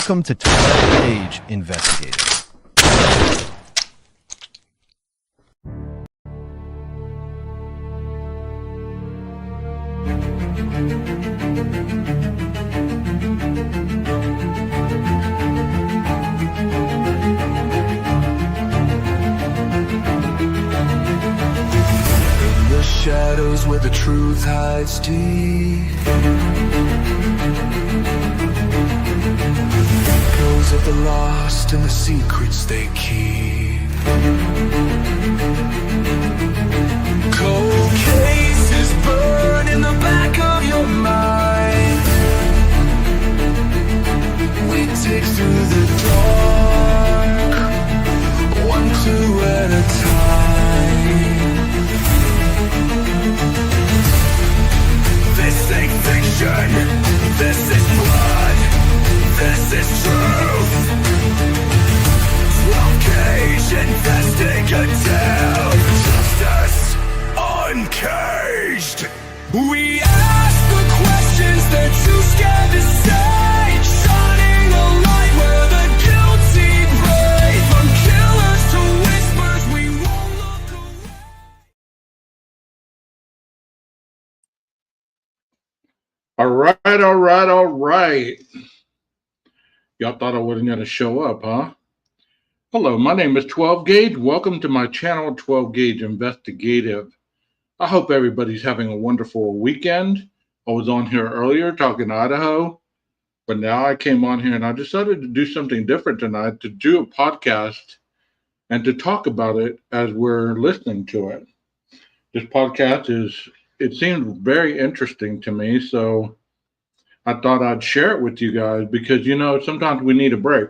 Welcome to 12 Gauge Investigative. In the shadows where the truth hides deep, echoes of the lost and the secrets they keep. Cold cases burn in the back of your mind. We dig through the dark, one, two at a time. This ain't fiction, this is blood, this is truth. 12 Gauge Investigative, justice uncaged. We ask the questions they're too scared to say, shining a light where the guilty pray. From killers to whispers, we won't look away. All right. Y'all thought I wasn't going to show up, huh? Hello, my name is 12 Gauge. Welcome to my channel, 12 Gauge Investigative. I hope everybody's having a wonderful weekend. I was on here earlier talking Idaho, but now I came on here and I decided to do something different tonight, to do a podcast and to talk about it as we're listening to it. This podcast it seems very interesting to me, so I thought I'd share it with you guys because, sometimes we need a break.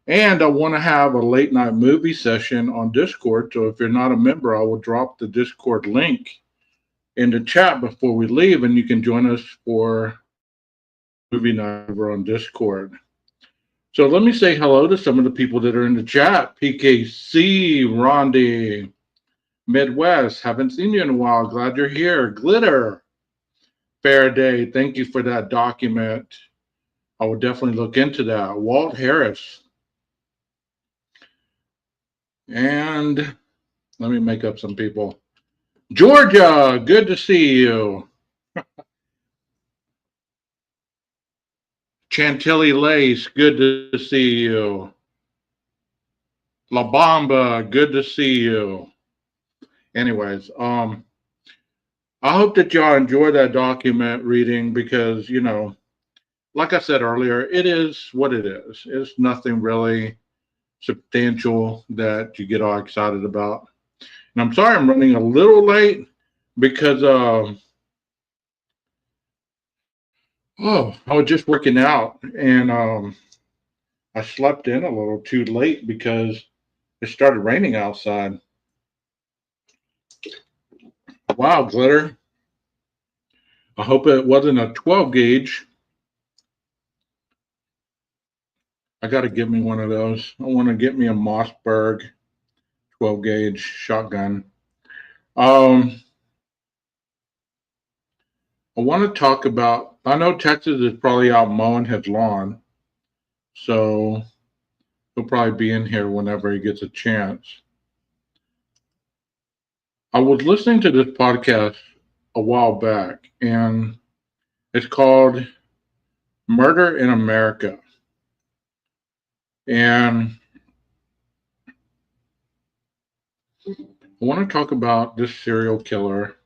And I want to have a late night movie session on Discord. So if you're not a member, I will drop the Discord link in the chat before we leave, and you can join us for movie night over on Discord. So let me say hello to some of the people that are in the chat. PKC, Rondi, Midwest, haven't seen you in a while. Glad you're here. Glitter, Faraday, thank you for that document. I will definitely look into that. Walt Harris. And let me make up some people. Georgia, good to see you. Chantilly Lace, good to see you. La Bamba, good to see you. Anyways, I hope that y'all enjoy that document reading because, like I said earlier, it is what it is. It's nothing really substantial that you get all excited about. And I'm sorry I'm running a little late because I was just working out and I slept in a little too late because it started raining outside. Wow, Glitter. I hope it wasn't a 12 gauge. I got to get me one of those. I want to get me a Mossberg 12 gauge shotgun. I want to talk about, I know Texas is probably out mowing his lawn, so he'll probably be in here whenever he gets a chance. I was listening to this podcast a while back, and it's called Murder in America. And I want to talk about this serial killer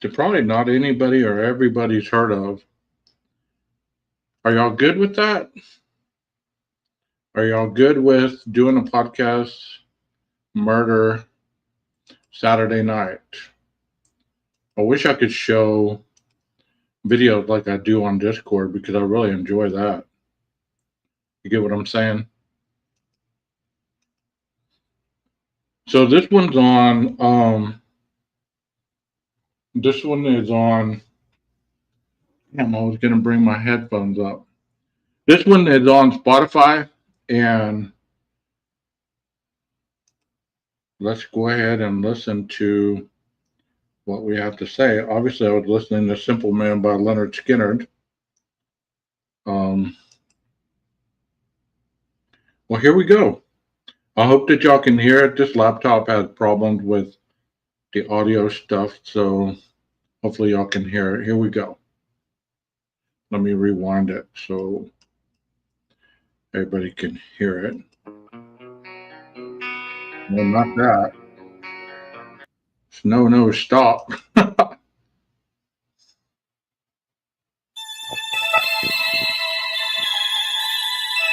that probably not anybody or everybody's heard of. Are y'all good with that? Are y'all good with doing a podcast, Murder Saturday night? I wish I could show videos like I do on Discord because I really enjoy that. You get what I'm saying? So this one's on, I was going to bring my headphones up. This one is on Spotify, and let's go ahead and listen to what we have to say. Obviously, I was listening to Simple Man by Leonard Skinner. Well, here we go. I hope that y'all can hear it. This laptop has problems with the audio stuff, so hopefully y'all can hear it. Here we go. Let me rewind it so everybody can hear it. No, not that. No, stop.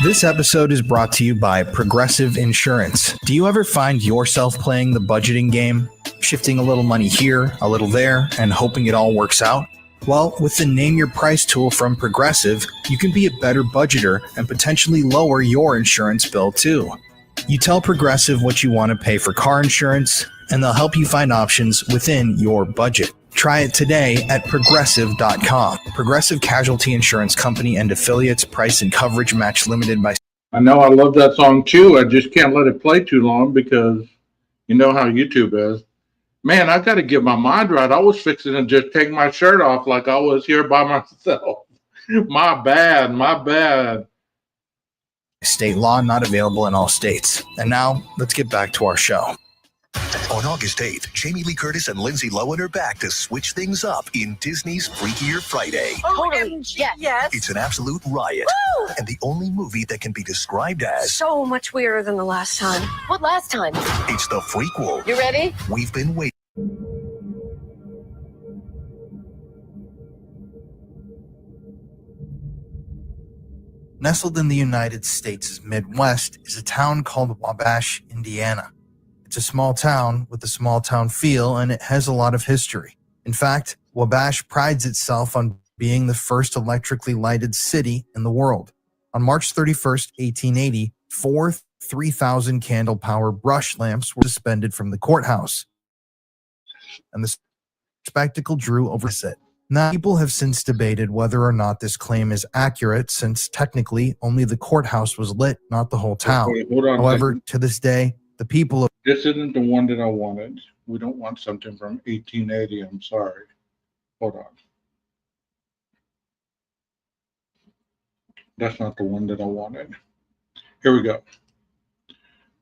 This episode is brought to you by Progressive Insurance. Do you ever find yourself playing the budgeting game, shifting a little money here, a little there, and hoping it all works out? Well, with the Name Your Price tool from Progressive, you can be a better budgeter and potentially lower your insurance bill too. You tell Progressive what you want to pay for car insurance, and they'll help you find options within your budget. Try it today at Progressive.com. Progressive Casualty Insurance Company and Affiliates. Price and coverage match limited by... I know I love that song too. I just can't let it play too long because you know how YouTube is. Man, I got to get my mind right. I was fixing to just take my shirt off like I was here by myself. My bad. State law not available in all states. And now, let's get back to our show. On August 8th, Jamie Lee Curtis and Lindsay Lohan are back to switch things up in Disney's Freakier Friday. Totally. Yes. It's an absolute riot, Woo! and the only movie that can be described as So much weirder than the last time. What last time? it's the frequel. You ready? We've been waiting. Nestled in the United States' Midwest is a town called Wabash, Indiana. It's a small town with a small town feel, and it has a lot of history. In fact, Wabash prides itself on being the first electrically lighted city in the world. On March 31st, 1880, 4 3,000 candle power brush lamps were suspended from the courthouse, and the spectacle drew over it. Now, people have since debated whether or not this claim is accurate, since technically only the courthouse was lit, not the whole town. Wait, hold on. However, to this day, the people of This isn't the one that I wanted. We don't want something from 1880. I'm sorry. Hold on. That's not the one that I wanted. Here we go.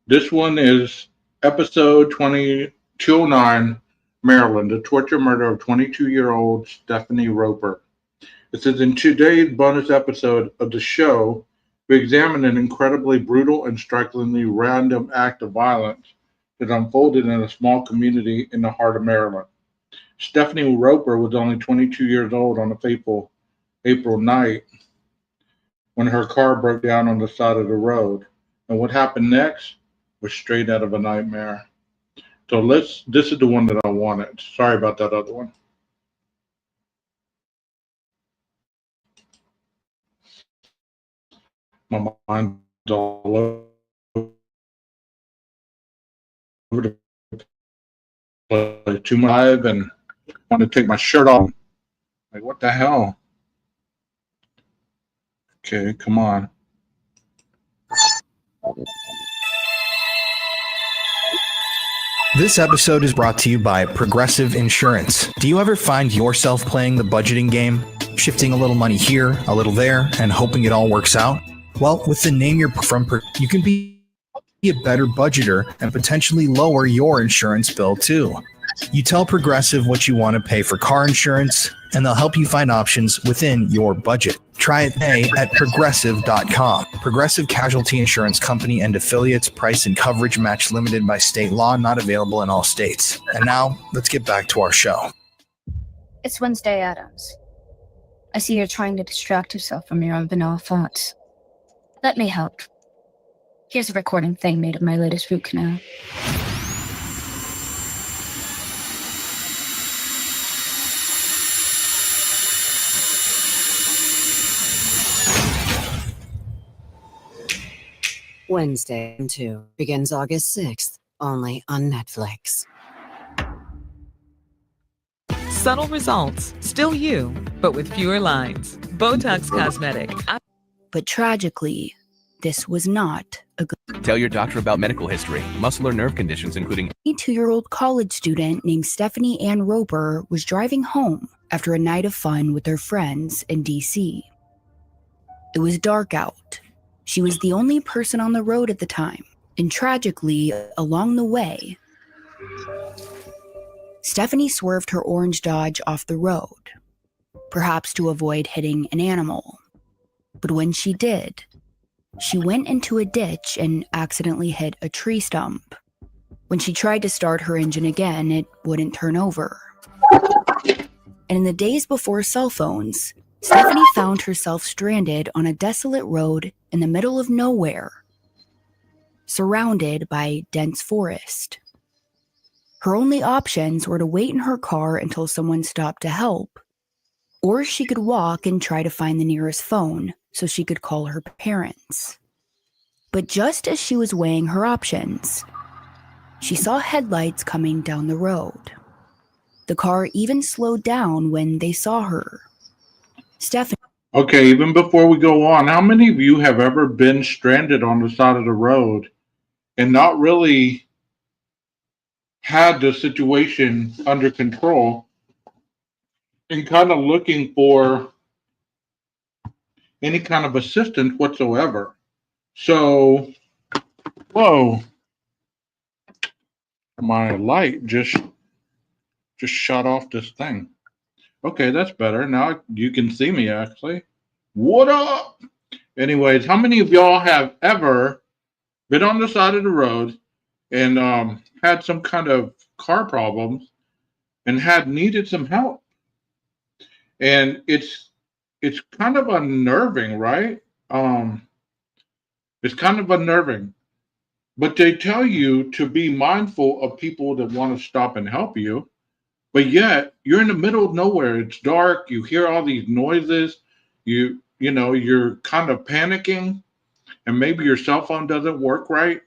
This one is episode 209, Maryland, the torture murder of 22-year-old Stephanie Roper. It says, in today's bonus episode of the show, we examine an incredibly brutal and strikingly random act of violence that unfolded in a small community in the heart of Maryland. Stephanie Roper was only 22 years old on a fateful April night when her car broke down on the side of the road. And what happened next was straight out of a nightmare. So this is the one that I wanted. Sorry about that other one. My mind's all over the place. Too much live and want to take my shirt off. Like, what the hell? Okay, come on. This episode is brought to you by Progressive Insurance. Do you ever find yourself playing the budgeting game, shifting a little money here, a little there, and hoping it all works out? Well, with the Name Your you can be a better budgeter and potentially lower your insurance bill too. You tell Progressive what you want to pay for car insurance, and they'll help you find options within your budget. Try it today at Progressive.com. Progressive Casualty Insurance Company and Affiliates. Price and coverage match limited by state law, not available in all states. And now, let's get back to our show. It's Wednesday Addams. I see you're trying to distract yourself from your own vanilla thoughts. Let me help. Here's a recording thing made of my latest root canal. Wednesday 2 begins August 6th, only on Netflix. Subtle results, still you, but with fewer lines. Botox Cosmetic. But tragically, this was not a good Tell your doctor about medical history, muscle or nerve conditions, including 22-year-old college student named Stephanie Ann Roper was driving home after a night of fun with her friends in D.C. It was dark out, She was the only person on the road at the time, and tragically, along the way, Stephanie swerved her orange Dodge off the road, perhaps to avoid hitting an animal. But when she did, she went into a ditch and accidentally hit a tree stump. When she tried to start her engine again, it wouldn't turn over. And in the days before cell phones, Stephanie found herself stranded on a desolate road in the middle of nowhere, surrounded by dense forest. Her only options were to wait in her car until someone stopped to help, or she could walk and try to find the nearest phone so she could call her parents. But just as she was weighing her options, she saw headlights coming down the road. The car even slowed down when they saw her. Stephanie. Okay, even before we go on, how many of you have ever been stranded on the side of the road and not really had the situation under control and kind of looking for any kind of assistance whatsoever? So, whoa, my light just shut off this thing. Okay, that's better. Now you can see me actually. What up? Anyways, how many of y'all have ever been on the side of the road and had some kind of car problems and had needed some help? And it's kind of unnerving, right? It's kind of unnerving. But they tell you to be mindful of people that want to stop and help you. But yet you're in the middle of nowhere. It's dark. You hear all these noises. You know, you're kind of panicking, and maybe your cell phone doesn't work right.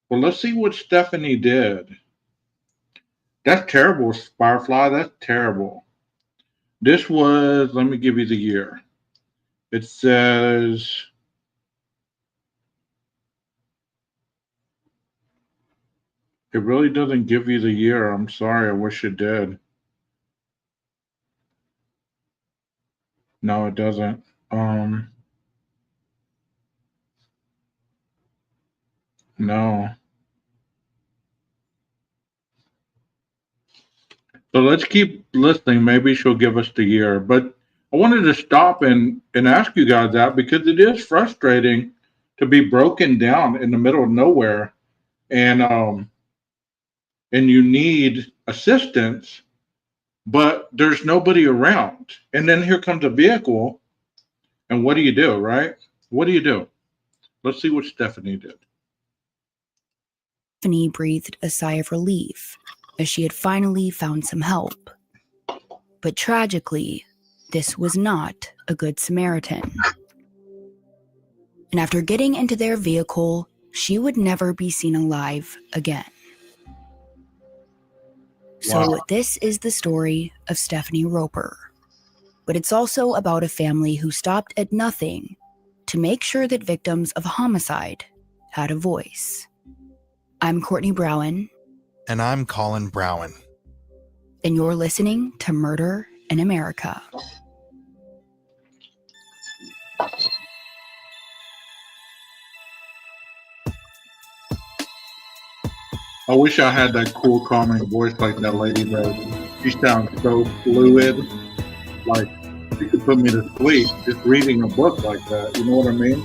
Well, let's see what Stephanie did. That's terrible, Firefly. That's terrible. This was, let me give you the year. It says, it really doesn't give you the year. I'm sorry. I wish it did. No, it doesn't. No. So let's keep listening. Maybe she'll give us the year. But I wanted to stop and ask you guys that because it is frustrating to be broken down in the middle of nowhere and you need assistance, but there's nobody around. And then here comes a vehicle, and what do you do, right? What do you do? Let's see what Stephanie did. Stephanie breathed a sigh of relief as she had finally found some help. But tragically, this was not a good Samaritan. And after getting into their vehicle, she would never be seen alive again. So Wow. this is the story of Stephanie Roper. But it's also about a family who stopped at nothing to make sure that victims of homicide had a voice. I'm Courtney Browen. And I'm Colin Browen. And you're listening to Murder in America. I wish I had that cool, calming voice like that lady does. She sounds so fluid. Like, she could put me to sleep just reading a book like that. You know what I mean?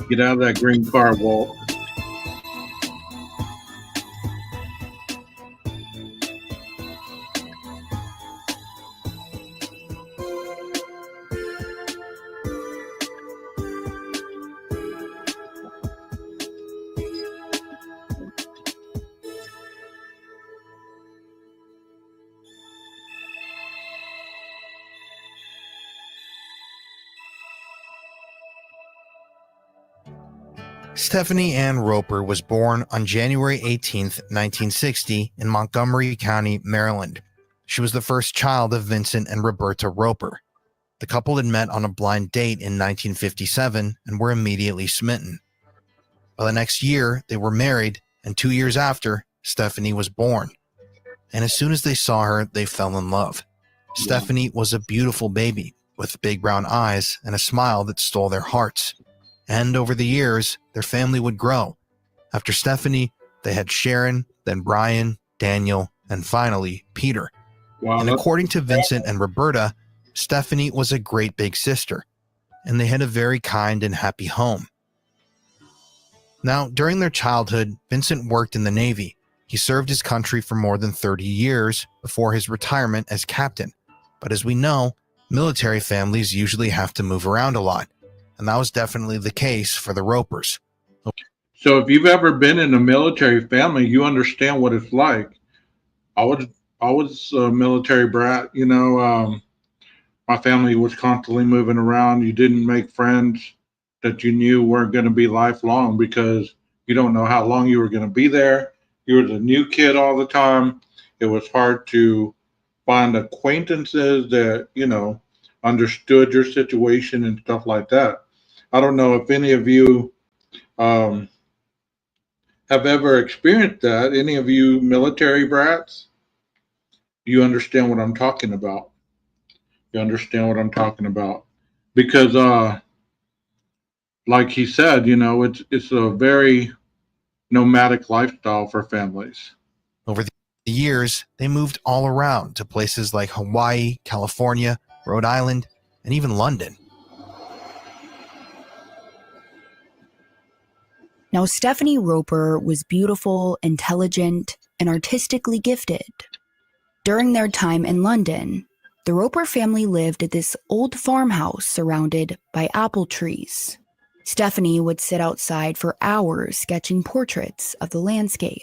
Get out of that green car, Walt. Stephanie Ann Roper was born on January 18th, 1960 in Montgomery County, Maryland. She was the first child of Vincent and Roberta Roper. The couple had met on a blind date in 1957 and were immediately smitten. By the next year, they were married, and 2 years after, Stephanie was born. and as soon as they saw her, they fell in love. Stephanie was a beautiful baby with big brown eyes and a smile that stole their hearts. And over the years, their family would grow. After Stephanie, they had Sharon, then Brian, Daniel, and finally Peter. Wow. And according to Vincent and Roberta, Stephanie was a great big sister, and they had a very kind and happy home. Now, during their childhood, Vincent worked in the Navy. He served his country for more than 30 years before his retirement as captain. But as we know, military families usually have to move around a lot, and that was definitely the case for the Ropers. So if you've ever been in a military family, you understand what it's like. I was a military brat, my family was constantly moving around. You didn't make friends that you knew weren't going to be lifelong because you don't know how long you were going to be there. You were the new kid all the time. It was hard to find acquaintances that, understood your situation and stuff like that. I don't know if any of you have ever experienced that. Any of you military brats? You understand what I'm talking about. You understand what I'm talking about. Because, like he said, it's a very nomadic lifestyle for families. Over the years, they moved all around to places like Hawaii, California, Rhode Island, and even London. Now, Stephanie Roper was beautiful, intelligent, and artistically gifted. During their time in London, the Roper family lived at this old farmhouse surrounded by apple trees. Stephanie would sit outside for hours sketching portraits of the landscape.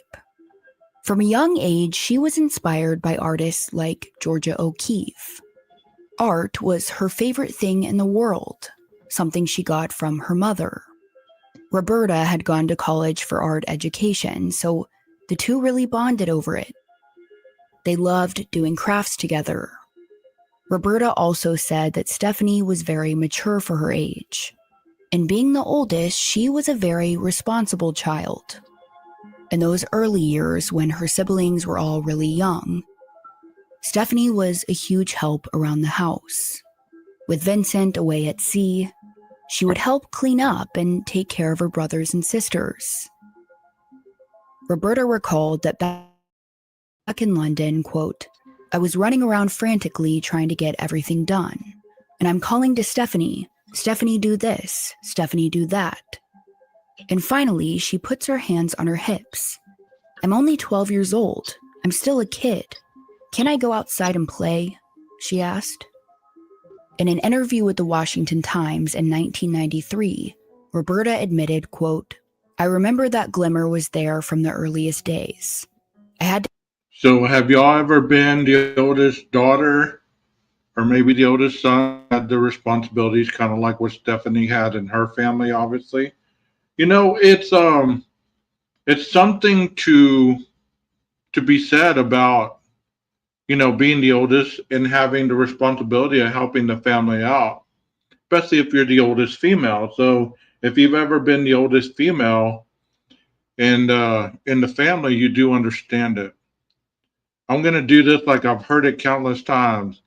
From a young age, she was inspired by artists like Georgia O'Keeffe. Art was her favorite thing in the world, something she got from her mother. Roberta had gone to college for art education, so the two really bonded over it. They loved doing crafts together. Roberta also said that Stephanie was very mature for her age. And being the oldest, she was a very responsible child. In those early years when her siblings were all really young, Stephanie was a huge help around the house. With Vincent away at sea, she would help clean up and take care of her brothers and sisters. Roberta recalled that back in London, quote, "I was running around frantically trying to get everything done. And I'm calling to Stephanie, Stephanie do this, Stephanie do that. And finally, she puts her hands on her hips. I'm only 12 years old. I'm still a kid. Can I go outside and play?" she asked. In an interview with the Washington Times in 1993, Roberta admitted, quote, "I remember that glimmer was there from the earliest days. I had to." So have y'all ever been the oldest daughter or maybe the oldest son, had the responsibilities kind of like what Stephanie had in her family, obviously? It's something to be said about, being the oldest and having the responsibility of helping the family out, especially if you're the oldest female. So if you've ever been the oldest female and in the family, you do understand it. I'm going to do this like I've heard it countless times.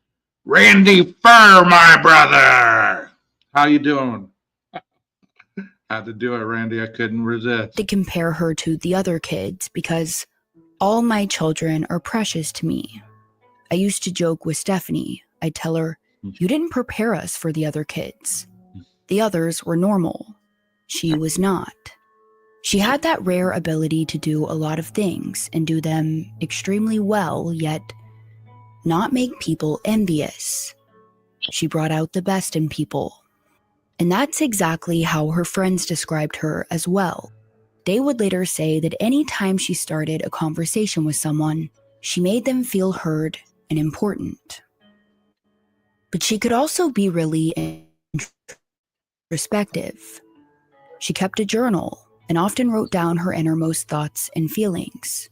Randy Fur, my brother. How you doing? Had to do it, Randy. I couldn't resist. To compare her to the other kids because all my children are precious to me. I used to joke with Stephanie. I'd tell her, "You didn't prepare us for the other kids. The others were normal. She was not." She had that rare ability to do a lot of things and do them extremely well, yet not make people envious. She brought out the best in people. And that's exactly how her friends described her as well. They would later say that any time she started a conversation with someone, she made them feel heard and important. But she could also be really introspective. She kept a journal and often wrote down her innermost thoughts and feelings.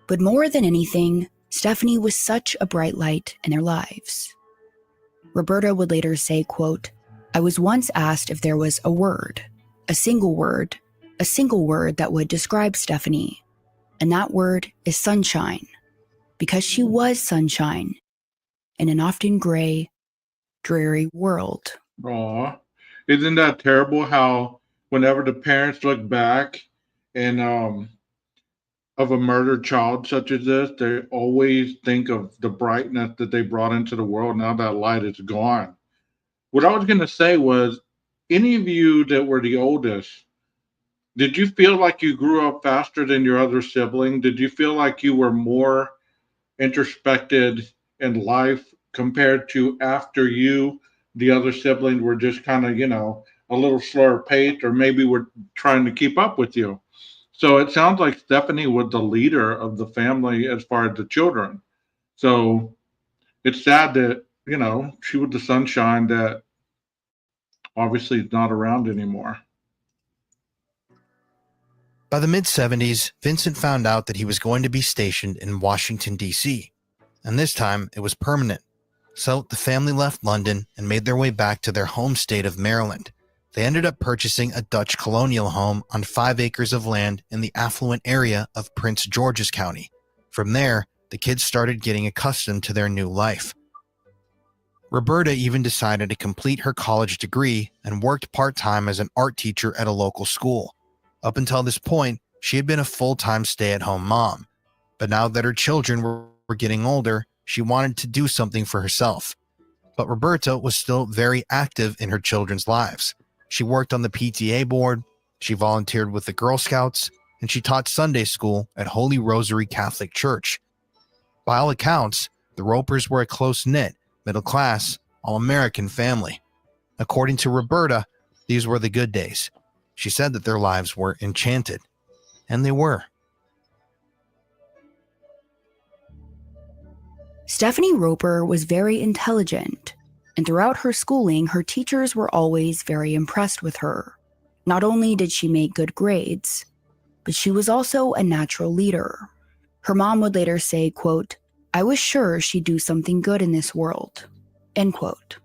But more than anything, Stephanie was such a bright light in their lives. Roberta would later say, quote, "I was once asked if there was a word, a single word that would describe Stephanie, and that word is sunshine, because she was sunshine in an often gray, dreary world. Aw, isn't that terrible how whenever the parents look back and of a murdered child such as this, they always think of the brightness that they brought into the world. Now that light is gone. What I was going to say was, any of you that were the oldest, did you feel like you grew up faster than your other sibling? Did you feel like you were more introspected in life compared to after you, the other siblings were just kind of, a little slower paced, or maybe were trying to keep up with you? So it sounds like Stephanie was the leader of the family as far as the children. So it's sad that, she was the sunshine that obviously is not around anymore. By the mid-70s, Vincent found out that he was going to be stationed in Washington, D.C., and this time it was permanent. So the family left London and made their way back to their home state of Maryland. They ended up purchasing a Dutch colonial home on 5 acres of land in the affluent area of Prince George's County. From there, the kids started getting accustomed to their new life. Roberta even decided to complete her college degree and worked part-time as an art teacher at a local school. Up until this point, she had been a full-time stay-at-home mom. But now that her children were getting older, she wanted to do something for herself. But Roberta was still very active in her children's lives. She worked on the PTA board, she volunteered with the Girl Scouts, and she taught Sunday school at Holy Rosary Catholic Church. By all accounts, the Ropers were a close-knit, middle-class, all-American family. According to Roberta, these were the good days. She said that their lives were enchanted. And they were. Stephanie Roper was very intelligent, and throughout her schooling, her teachers were always very impressed with her. Not only did she make good grades, but she was also a natural leader. Her mom would later say, quote, "I was sure she'd do something good in this world," end quote.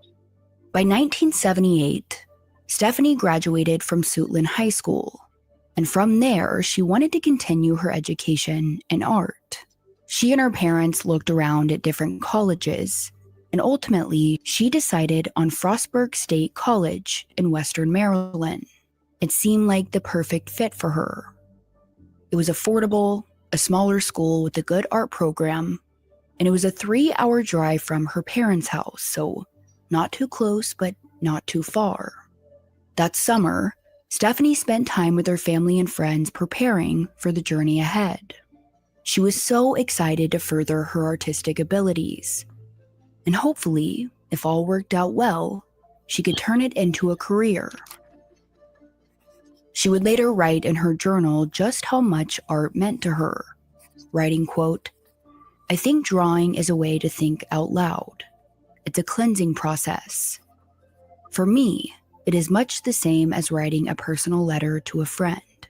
By 1978, Stephanie graduated from Suitland High School, and from there, she wanted to continue her education in art. She and her parents looked around at different colleges, and ultimately, she decided on Frostburg State College in Western Maryland. It seemed like the perfect fit for her. It was affordable, a smaller school with a good art program, and it was a 3-hour drive from her parents' house, so not too close, but not too far. That summer, Stephanie spent time with her family and friends preparing for the journey ahead. She was so excited to further her artistic abilities. And hopefully, if all worked out well, she could turn it into a career. She would later write in her journal just how much art meant to her, writing, quote, "I think drawing is a way to think out loud. It's a cleansing process. For me, it is much the same as writing a personal letter to a friend,"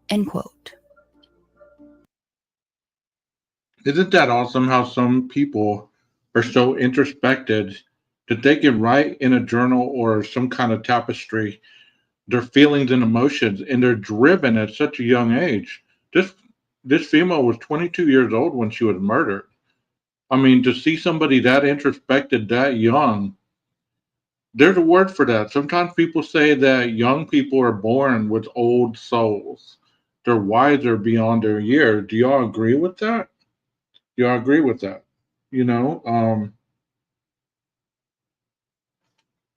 end quote. Isn't that awesome how some people are so introspected that they can write in a journal or some kind of tapestry their feelings and emotions, and they're driven at such a young age. This female was 22 years old when she was murdered. I mean, to see somebody that introspected that young, there's a word for that. Sometimes people say that young people are born with old souls. They're wiser beyond their years. Do y'all agree with that? Do y'all agree with that?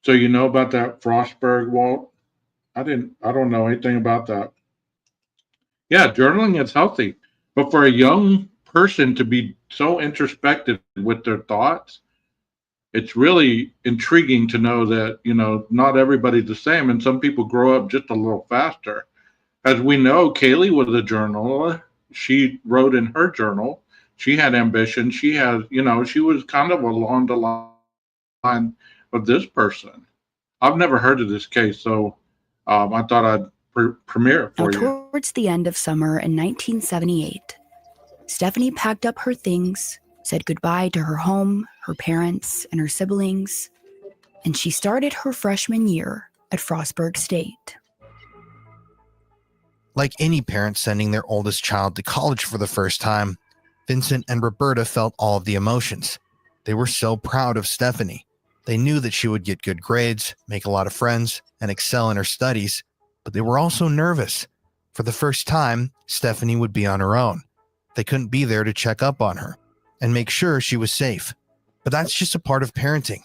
So you know about that Frostburg, Walt? I don't know anything about that. Yeah, journaling is healthy. But for a young person to be so introspective with their thoughts, it's really intriguing to know that, not everybody's the same, and some people grow up just a little faster. As we know, Kaylee was a journaler. She wrote in her journal. She had ambition. She has, she was kind of along the line of this person. I've never heard of this case, so I thought I'd premiere it for you. Towards the end of summer in 1978, Stephanie packed up her things, said goodbye to her home, her parents, and her siblings, and she started her freshman year at Frostburg State. Like any parent sending their oldest child to college for the first time, Vincent and Roberta felt all of the emotions. They were so proud of Stephanie. They knew that she would get good grades, make a lot of friends, and excel in her studies, but they were also nervous. For the first time, Stephanie would be on her own. They couldn't be there to check up on her and make sure she was safe. But that's just a part of parenting.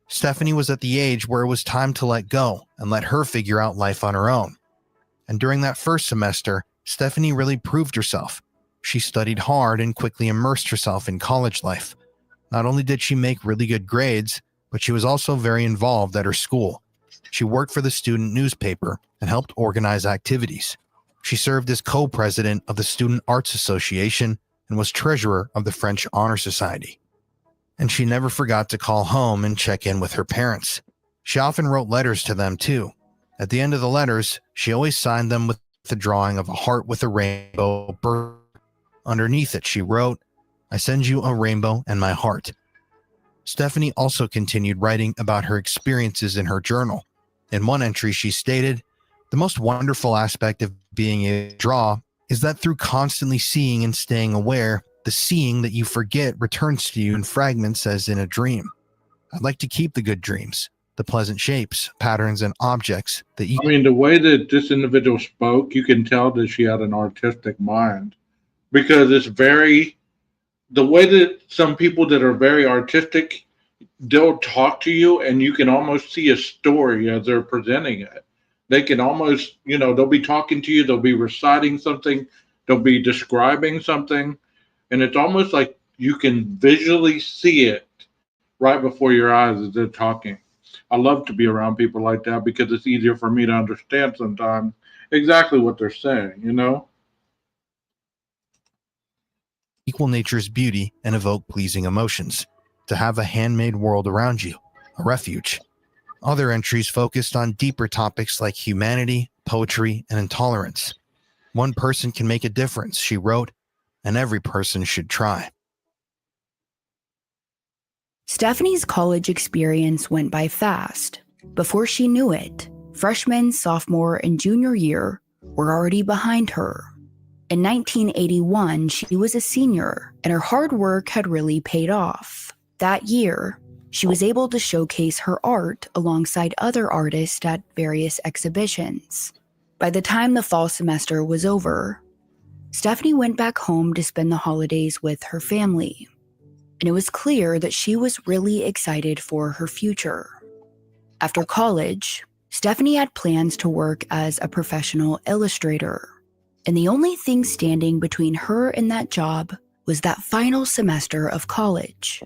Stephanie was at the age where it was time to let go and let her figure out life on her own. And during that first semester, Stephanie really proved herself. She studied hard and quickly immersed herself in college life. Not only did she make really good grades, but she was also very involved at her school. She worked for the student newspaper and helped organize activities. She served as co-president of the Student Arts Association and was treasurer of the French Honor Society. And she never forgot to call home and check in with her parents. She often wrote letters to them too. At the end of the letters, she always signed them with the drawing of a heart with a rainbow bird. Underneath it, she wrote, "I send you a rainbow and my heart." Stephanie also continued writing about her experiences in her journal. In one entry, she stated, "The most wonderful aspect of being able to draw is that through constantly seeing and staying aware, the seeing that you forget returns to you in fragments as in a dream. I'd like to keep the good dreams, the pleasant shapes, patterns, and objects that you..." I mean, the way that this individual spoke, you can tell that she had an artistic mind, because it's very, the way that some people that are very artistic, they'll talk to you and you can almost see a story as they're presenting it. They can almost, they'll be talking to you, they'll be reciting something, they'll be describing something, and it's almost like you can visually see it right before your eyes as they're talking. I love to be around people like that because it's easier for me to understand sometimes exactly what they're saying, Equal nature's beauty and evoke pleasing emotions. To have a handmade world around you, a refuge. Other entries focused on deeper topics like humanity, poetry, and intolerance. One person can make a difference, she wrote, and every person should try. Stephanie's college experience went by fast. Before she knew it, freshman, sophomore, and junior year were already behind her. In 1981, she was a senior, and her hard work had really paid off. That year, she was able to showcase her art alongside other artists at various exhibitions. By the time the fall semester was over, Stephanie went back home to spend the holidays with her family. And it was clear that she was really excited for her future. After college, Stephanie had plans to work as a professional illustrator. And the only thing standing between her and that job was that final semester of college.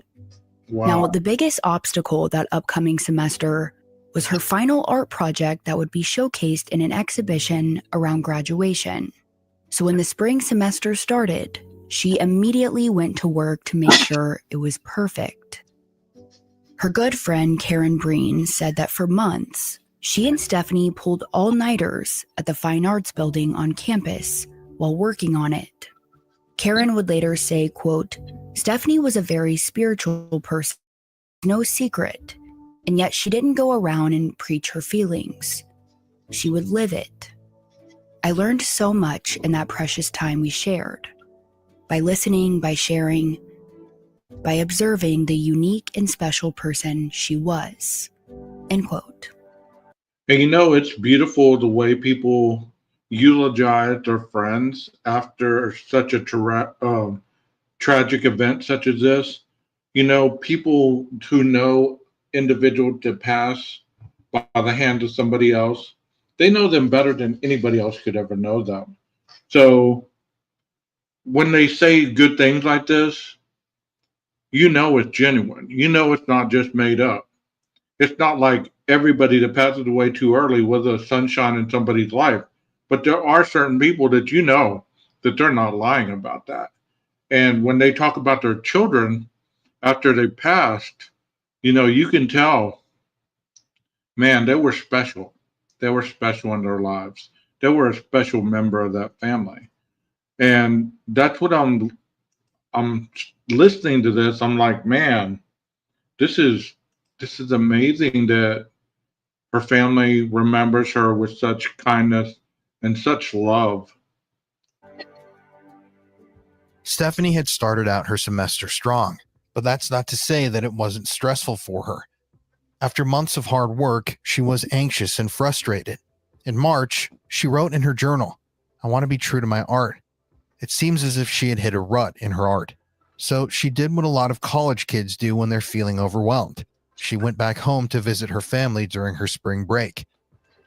Wow. Now, the biggest obstacle that upcoming semester was her final art project that would be showcased in an exhibition around graduation. So when the spring semester started, she immediately went to work to make sure it was perfect. Her good friend Karen Breen said that for months, she and Stephanie pulled all-nighters at the Fine Arts Building on campus while working on it. Karen would later say, quote, "Stephanie was a very spiritual person, no secret, and yet she didn't go around and preach her feelings. She would live it. I learned so much in that precious time we shared. By listening, by sharing, by observing the unique and special person she was." End quote. And it's beautiful the way people eulogize their friends after such a tragic event such as this. People who know individuals that pass by the hand of somebody else, they know them better than anybody else could ever know them. So when they say good things like this, it's genuine. It's not just made up. It's not like everybody that passes away too early was a sunshine in somebody's life. But there are certain people that that they're not lying about that. And when they talk about their children after they passed, you can tell, man, they were special. They were special in their lives. They were a special member of that family. And that's what I'm listening to this. I'm like, man, this is amazing that her family remembers her with such kindness and such love. Stephanie had started out her semester strong, but that's not to say that it wasn't stressful for her. After months of hard work, she was anxious and frustrated. In March, she wrote in her journal, "I want to be true to my art." It seems as if she had hit a rut in her art. So she did what a lot of college kids do when they're feeling overwhelmed. She went back home to visit her family during her spring break.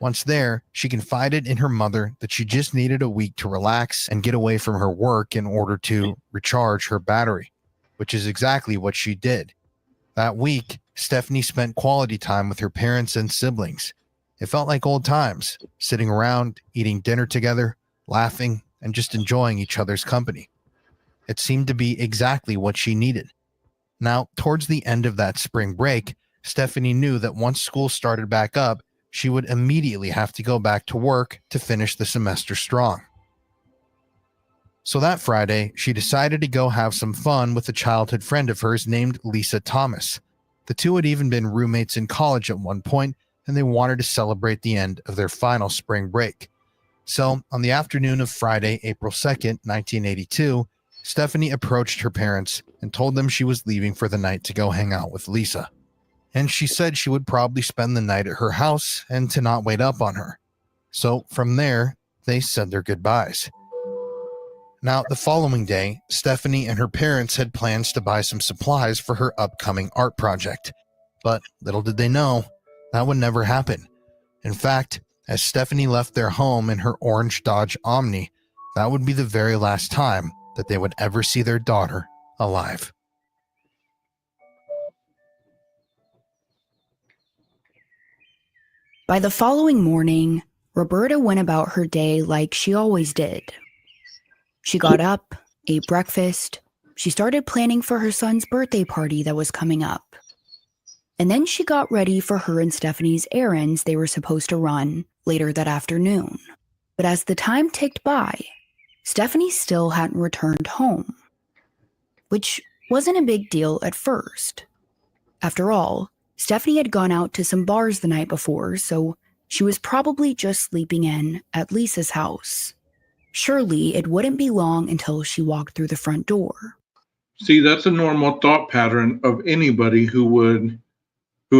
Once there, she confided in her mother that she just needed a week to relax and get away from her work in order to recharge her battery, which is exactly what she did. That week, Stephanie spent quality time with her parents and siblings. It felt like old times, sitting around, eating dinner together, laughing, and just enjoying each other's company. It seemed to be exactly what she needed. Now, towards the end of that spring break, Stephanie knew that once school started back up, she would immediately have to go back to work to finish the semester strong. So that Friday, she decided to go have some fun with a childhood friend of hers named Lisa Thomas. The two had even been roommates in college at one point, and they wanted to celebrate the end of their final spring break. So, on the afternoon of Friday, April 2nd, 1982, Stephanie approached her parents and told them she was leaving for the night to go hang out with Lisa. And she said she would probably spend the night at her house and to not wait up on her. So from there, they said their goodbyes. Now, the following day, Stephanie and her parents had plans to buy some supplies for her upcoming art project. But little did they know, that would never happen. In fact, as Stephanie left their home in her orange Dodge Omni, that would be the very last time that they would ever see their daughter alive. By the following morning, Roberta went about her day like she always did. She got up, ate breakfast. She started planning for her son's birthday party that was coming up. And then she got ready for her and Stephanie's errands they were supposed to run later that afternoon. But as the time ticked by, Stephanie still hadn't returned home, which wasn't a big deal at first. After all, Stephanie had gone out to some bars the night before, so she was probably just sleeping in at Lisa's house. Surely it wouldn't be long until she walked through the front door. See, that's a normal thought pattern of anybody who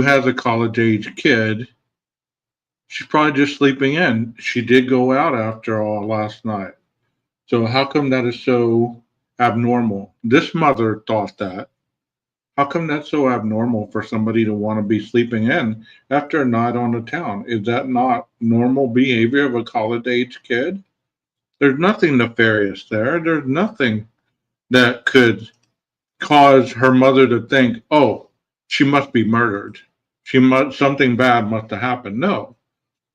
has a college-age kid. She's probably just sleeping in. She did go out after all last night. So how come that is so abnormal? This mother thought that. How come that's so abnormal for somebody to want to be sleeping in after a night on the town? Is that not normal behavior of a college-age kid? There's nothing nefarious there. There's nothing that could cause her mother to think, oh, she must be murdered. Something bad must have happened. No.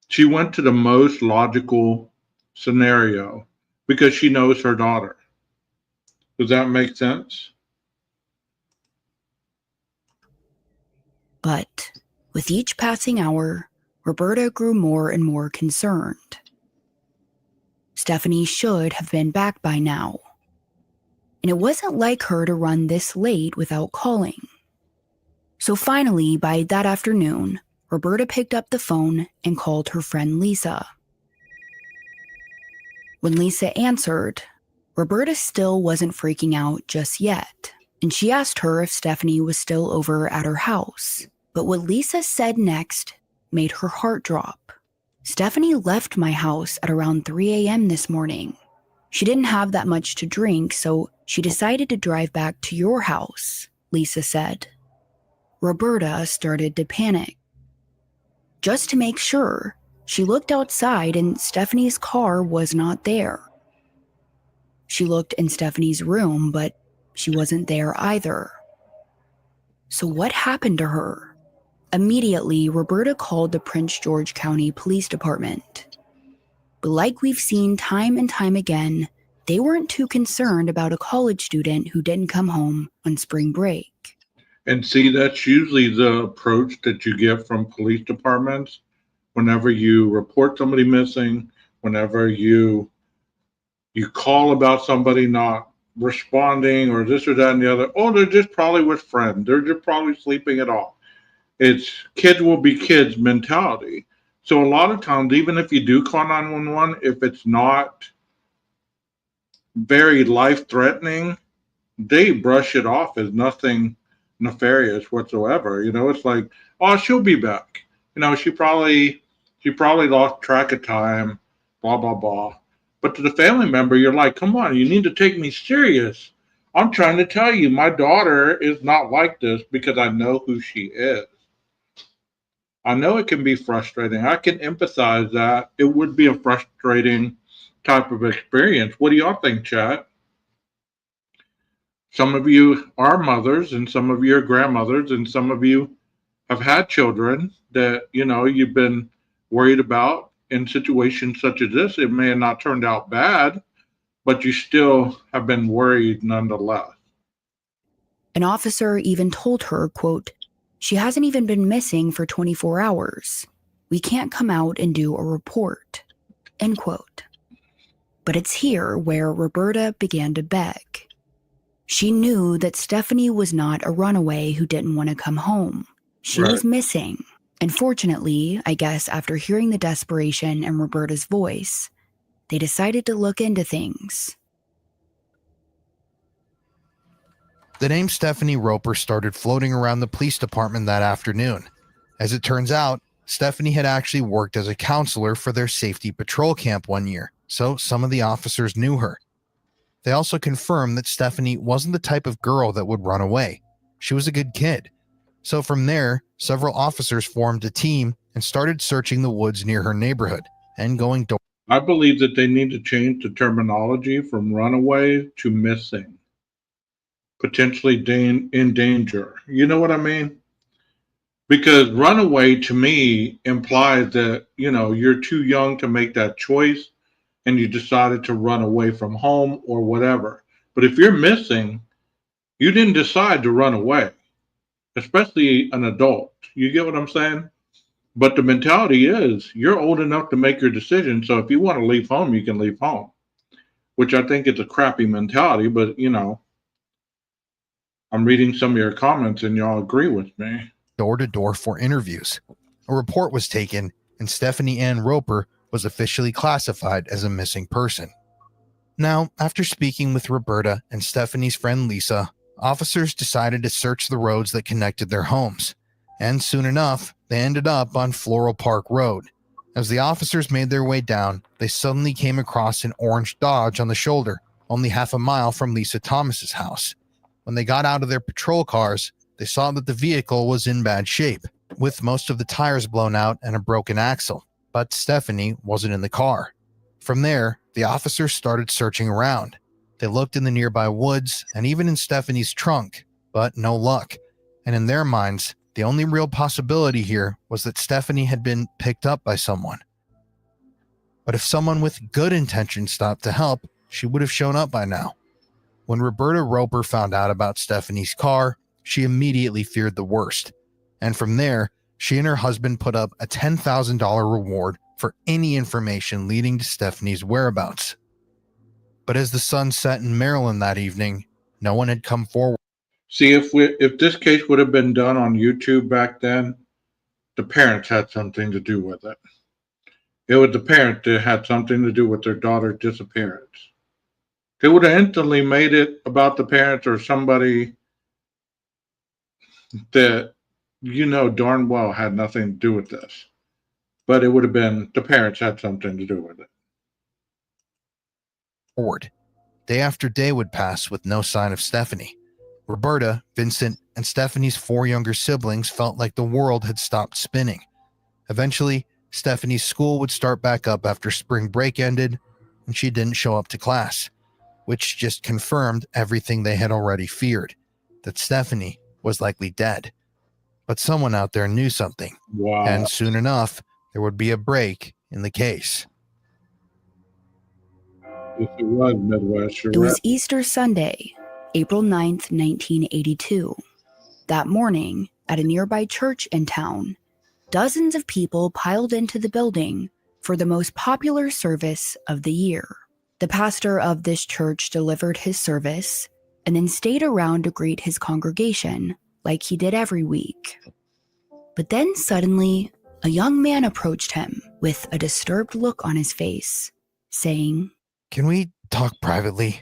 She went to the most logical scenario because she knows her daughter. Does that make sense? But with each passing hour, Roberta grew more and more concerned. Stephanie should have been back by now. And it wasn't like her to run this late without calling. So finally, by that afternoon, Roberta picked up the phone and called her friend Lisa. When Lisa answered, Roberta still wasn't freaking out just yet, and she asked her if Stephanie was still over at her house. But what Lisa said next made her heart drop. Stephanie left my house at around 3 a.m. this morning. She didn't have that much to drink, so she decided to drive back to your house, Lisa said. Roberta started to panic. Just to make sure, she looked outside and Stephanie's car was not there. She looked in Stephanie's room, but she wasn't there either. So what happened to her? Immediately, Roberta called the Prince George County Police Department. But like we've seen time and time again, they weren't too concerned about a college student who didn't come home on spring break. And see, that's usually the approach that you get from police departments whenever you report somebody missing, whenever you call about somebody not responding or this or that and the other. Oh, they're just probably with friends. They're just probably sleeping it off. It's kids will be kids mentality. So a lot of times, even if you do call 911, if it's not very life-threatening, they brush it off as nothing nefarious whatsoever. It's like, oh, she'll be back. She probably lost track of time, blah blah blah. But to the family member, you're like, come on, you need to take me serious. I'm trying to tell you, my daughter is not like this because I know who she is. I know it can be frustrating. I can empathize that. It would be a frustrating type of experience. What do y'all think, chat? Some of you are mothers, and some of you are grandmothers, and some of you have had children that, you've been worried about in situations such as this. It may have not turned out bad, but you still have been worried nonetheless. An officer even told her, quote, "She hasn't even been missing for 24 hours. We can't come out and do a report," end quote. But it's here where Roberta began to beg. She knew that Stephanie was not a runaway who didn't want to come home. She was missing. And fortunately, I guess after hearing the desperation in Roberta's voice, they decided to look into things. The name Stephanie Roper started floating around the police department that afternoon. As it turns out, Stephanie had actually worked as a counselor for their safety patrol camp one year, so some of the officers knew her. They also confirmed that Stephanie wasn't the type of girl that would run away. She was a good kid. So from there, several officers formed a team and started searching the woods near her neighborhood and going door. I believe that they need to change the terminology from runaway to missing. Potentially in danger. You know what I mean? Because runaway to me implies that, you're too young to make that choice and you decided to run away from home or whatever. But if you're missing, you didn't decide to run away, especially an adult. You get what I'm saying? But the mentality is you're old enough to make your decision. So if you want to leave home, you can leave home, which I think is a crappy mentality. But, I'm reading some of your comments and y'all agree with me. Door to door for interviews. A report was taken and Stephanie Ann Roper was officially classified as a missing person. Now, after speaking with Roberta and Stephanie's friend Lisa, officers decided to search the roads that connected their homes. And soon enough, they ended up on Floral Park Road. As the officers made their way down, they suddenly came across an orange Dodge on the shoulder, only half a mile from Lisa Thomas's house. When they got out of their patrol cars, they saw that the vehicle was in bad shape, with most of the tires blown out and a broken axle. But Stephanie wasn't in the car. From there, the officers started searching around. They looked in the nearby woods and even in Stephanie's trunk, but no luck. And in their minds, the only real possibility here was that Stephanie had been picked up by someone. But if someone with good intentions stopped to help, she would have shown up by now. When Roberta Roper found out about Stephanie's car, she immediately feared the worst. And from there, she and her husband put up a $10,000 reward for any information leading to Stephanie's whereabouts. But as the sun set in Maryland that evening, no one had come forward. See, if this case would have been done on YouTube back then, the parents had something to do with it. It was the parents that had something to do with their daughter's disappearance. They would have instantly made it about the parents or somebody that darn well had nothing to do with this. But it would have been the parents had something to do with it. Day after day would pass with no sign of Stephanie. Roberta, Vincent, and Stephanie's 4 younger siblings felt like the world had stopped spinning. Eventually, Stephanie's school would start back up after spring break ended, and she didn't show up to class, which just confirmed everything they had already feared, that Stephanie was likely dead. But someone out there knew something. Wow. And soon enough, there would be a break in the case. If it was Midwest, It was Easter Sunday, April 9th, 1982. That morning, at a nearby church in town, dozens of people piled into the building for the most popular service of the year. The pastor of this church delivered his service and then stayed around to greet his congregation like he did every week. But then suddenly, a young man approached him with a disturbed look on his face, saying, "Can we talk privately?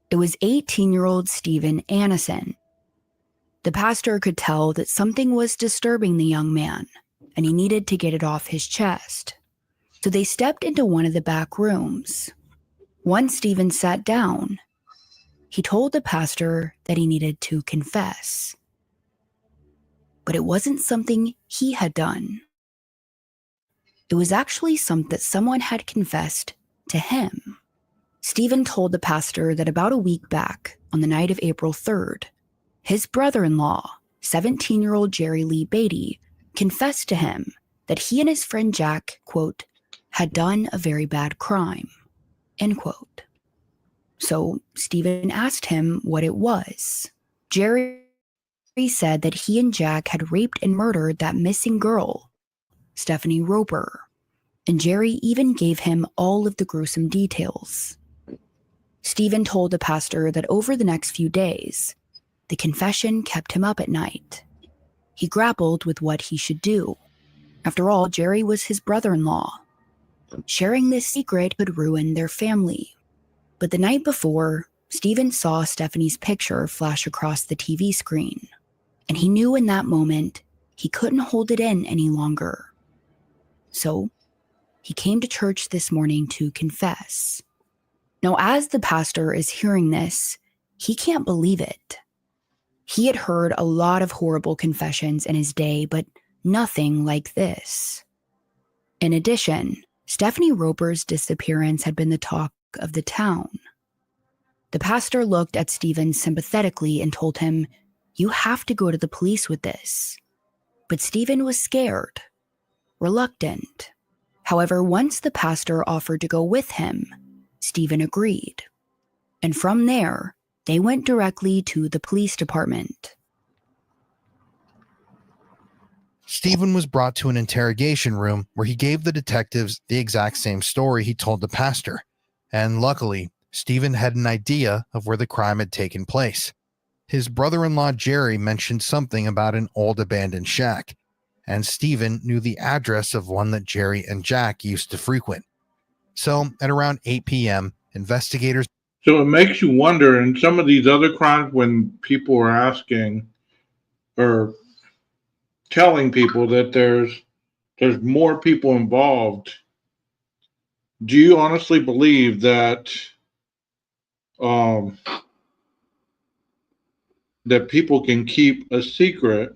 It was 18-year-old Stephen Annison. The pastor could tell that something was disturbing the young man, and he needed to get it off his chest. So they stepped into one of the back rooms. Once Stephen sat down, he told the pastor that he needed to confess. But it wasn't something he had done. It was actually something that someone had confessed to him. Stephen told the pastor that about a week back, on the night of April 3rd, his brother-in-law, 17-year-old Jerry Lee Beatty, confessed to him that he and his friend Jack, quote, had done a very bad crime, end quote. So Stephen asked him what it was. Jerry said that he and Jack had raped and murdered that missing girl, Stephanie Roper, and Jerry even gave him all of the gruesome details. Stephen told the pastor that over the next few days, the confession kept him up at night. He grappled with what he should do. After all, Jerry was his brother-in-law. Sharing this secret could ruin their family. But the night before, Stephen saw Stephanie's picture flash across the TV screen, and he knew in that moment he couldn't hold it in any longer. So, he came to church this morning to confess. Now, as the pastor is hearing this, he can't believe it. He had heard a lot of horrible confessions in his day, but nothing like this. In addition, Stephanie Roper's disappearance had been the talk of the town. The pastor looked at Stephen sympathetically and told him, "You have to go to the police with this." But Stephen was scared, reluctant. However, once the pastor offered to go with him, Stephen agreed. And from there, they went directly to the police department. Stephen was brought to an interrogation room where he gave the detectives the exact same story he told the pastor. And luckily, Stephen had an idea of where the crime had taken place. His brother-in-law Jerry mentioned something about an old abandoned shack, and Stephen knew the address of one that Jerry and Jack used to frequent. So, at around 8 p.m., investigators... So it makes you wonder, in some of these other crimes, when people are asking or telling people that there's more people involved, do you honestly believe that that people can keep a secret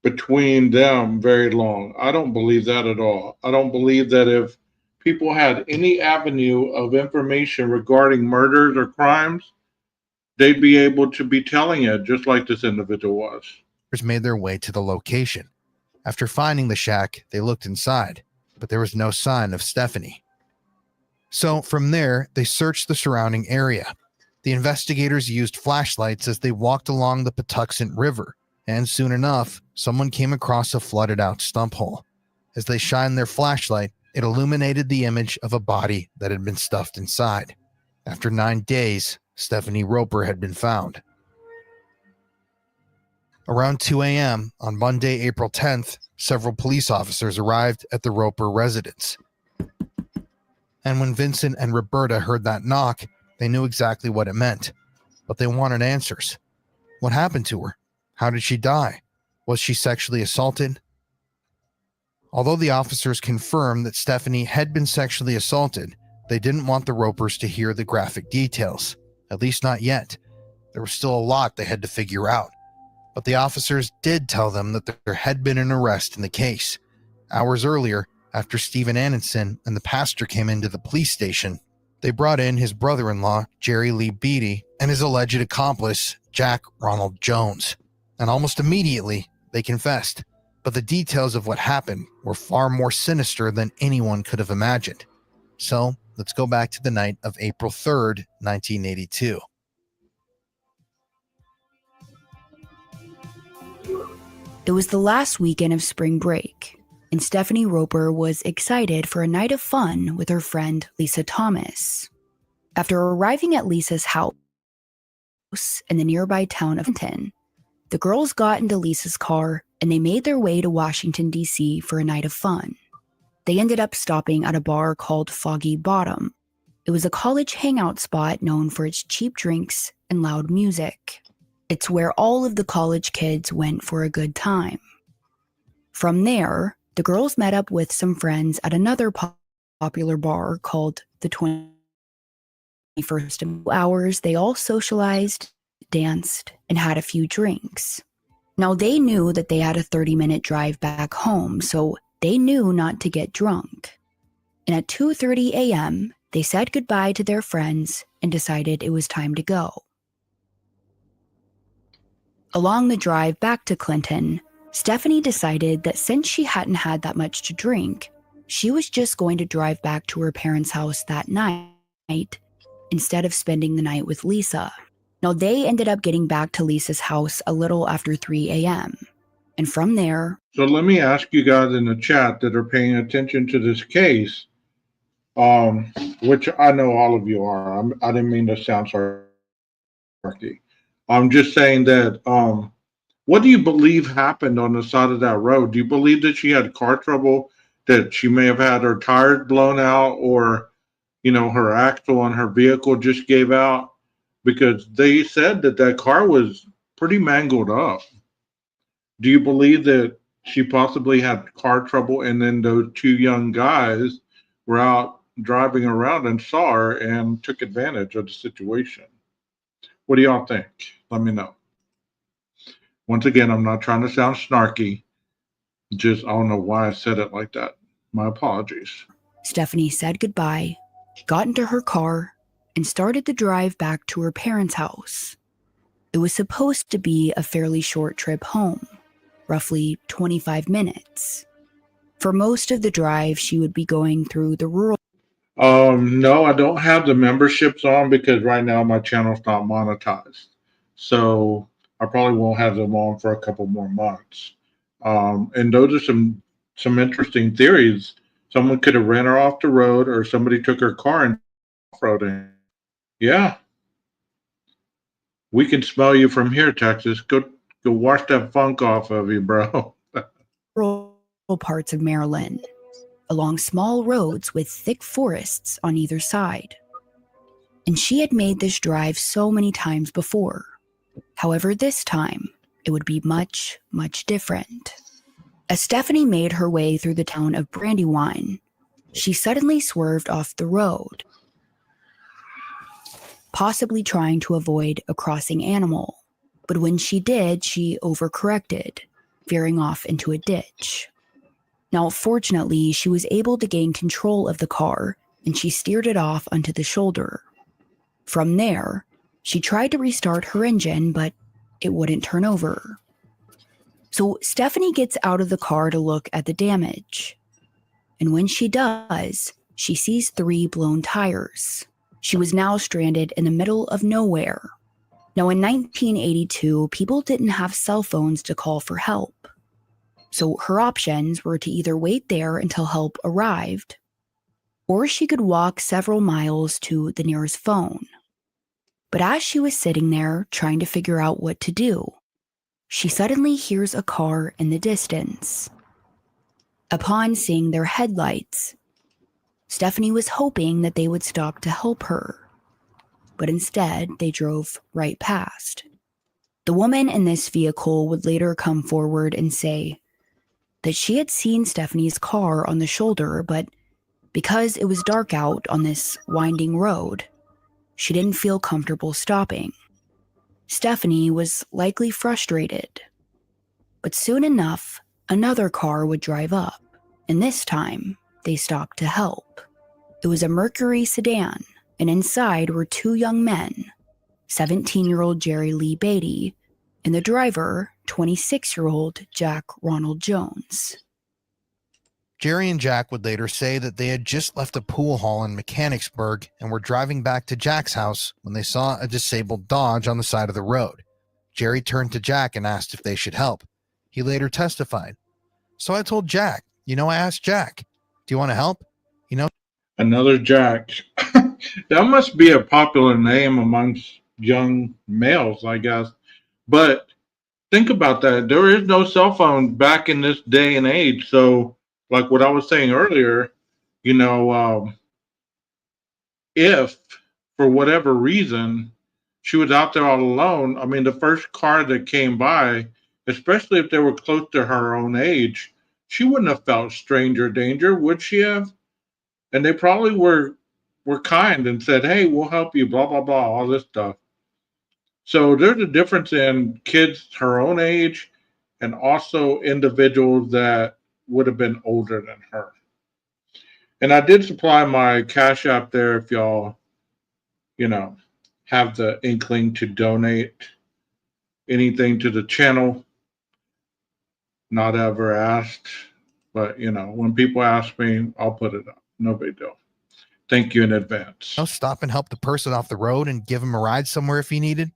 between them very long? I don't believe that at all. I don't believe that if people had any avenue of information regarding murders or crimes, they'd be able to be telling it just like this individual was. Made their way to the location. After finding the shack, they looked inside, but there was no sign of Stephanie. So from there, they searched the surrounding area. The investigators used flashlights as they walked along the Patuxent River, and soon enough, someone came across a flooded out stump hole. As they shined their flashlight, it illuminated the image of a body that had been stuffed inside. After 9 days, Stephanie Roper had been found. Around 2 a.m. on Monday, April 10th, several police officers arrived at the Roper residence. And when Vincent and Roberta heard that knock, they knew exactly what it meant. But they wanted answers. What happened to her? How did she die? Was she sexually assaulted? Although the officers confirmed that Stephanie had been sexually assaulted, they didn't want the Ropers to hear the graphic details. At least not yet. There was still a lot they had to figure out. But the officers did tell them that there had been an arrest in the case. Hours earlier, after Stephen Annison and the pastor came into the police station, they brought in his brother-in-law, Jerry Lee Beatty, and his alleged accomplice, Jack Ronald Jones. And almost immediately, they confessed. But the details of what happened were far more sinister than anyone could have imagined. So, let's go back to the night of April 3rd, 1982. It was the last weekend of spring break, and Stephanie Roper was excited for a night of fun with her friend Lisa Thomas. After arriving at Lisa's house in the nearby town of Clinton, the girls got into Lisa's car and they made their way to Washington, D.C. for a night of fun. They ended up stopping at a bar called Foggy Bottom, It was a college hangout spot known for its cheap drinks and loud music. It's where all of the college kids went for a good time. From there, the girls met up with some friends at another popular bar called the 21st Hours. They all socialized, danced, and had a few drinks. Now, they knew that they had a 30-minute drive back home, so they knew not to get drunk. And at 2:30 a.m., they said goodbye to their friends and decided it was time to go. Along the drive back to Clinton, Stephanie decided that since she hadn't had that much to drink, she was just going to drive back to her parents' house that night instead of spending the night with Lisa. Now, they ended up getting back to Lisa's house a little after 3 a.m. And from there... So let me ask you guys in the chat that are paying attention to this case, which I know all of you are. I didn't mean to sound sarcastic. I'm just saying that, what do you believe happened on the side of that road? Do you believe that she had car trouble, that she may have had her tires blown out, or, you know, her axle on her vehicle just gave out? Because they said that that car was pretty mangled up. Do you believe that she possibly had car trouble and then those two young guys were out driving around and saw her and took advantage of the situation? What do y'all think? Let me know. Once again, I'm not trying to sound snarky. Just, I don't know why I said it like that. My apologies. Stephanie said goodbye, got into her car, and started the drive back to her parents' house. It was supposed to be a fairly short trip home, roughly 25 minutes. For most of the drive, she would be going through the rural... No, I don't have the memberships on because right now my channel's not monetized. So I probably won't have them on for a couple more months. And those are some interesting theories. Someone could have ran her off the road, or somebody took her car and off-roading. Yeah. We can smell you from here, Texas. Go wash that funk off of you, bro. rural parts of Maryland, along small roads with thick forests on either side. And she had made this drive so many times before. However, this time, it would be much, much different. As Stephanie made her way through the town of Brandywine, she suddenly swerved off the road, possibly trying to avoid a crossing animal. But when she did, she overcorrected, veering off into a ditch. Now, fortunately, she was able to gain control of the car, and she steered it off onto the shoulder. From there, she tried to restart her engine, but it wouldn't turn over. So Stephanie gets out of the car to look at the damage. And when she does, she sees 3 blown tires. She was now stranded in the middle of nowhere. Now, in 1982, people didn't have cell phones to call for help. So her options were to either wait there until help arrived, or she could walk several miles to the nearest phone. But as she was sitting there trying to figure out what to do, she suddenly hears a car in the distance. Upon seeing their headlights, Stephanie was hoping that they would stop to help her, but instead they drove right past. The woman in this vehicle would later come forward and say that she had seen Stephanie's car on the shoulder, but because it was dark out on this winding road, she didn't feel comfortable stopping. Stephanie was likely frustrated, but soon enough, another car would drive up, and this time, they stopped to help. It was a Mercury sedan, and inside were 2 young men, 17-year-old Jerry Lee Beatty, and the driver, 26-year-old Jack Ronald Jones. Jerry and Jack would later say that they had just left a pool hall in Mechanicsburg and were driving back to Jack's house when they saw a disabled Dodge on the side of the road. Jerry turned to Jack and asked if they should help. He later testified, "So I told Jack, I asked Jack, do you want to help? Another Jack. That must be a popular name amongst young males, I guess. But think about that. There is no cell phone back in this day and age. So, like what I was saying earlier, if if, for whatever reason, she was out there all alone, I mean, the first car that came by, especially if they were close to her own age, she wouldn't have felt stranger danger, would she have? And they probably were kind and said, "Hey, we'll help you," blah blah blah, all this stuff. So there's a difference in kids her own age and also individuals that would have been older than her. And I did supply my Cash App there if y'all, have the inkling to donate anything to the channel. Not ever asked, but when people ask me, I'll put it up. No big deal. Thank you in advance. Stop and help the person off the road and give him a ride somewhere if he needed.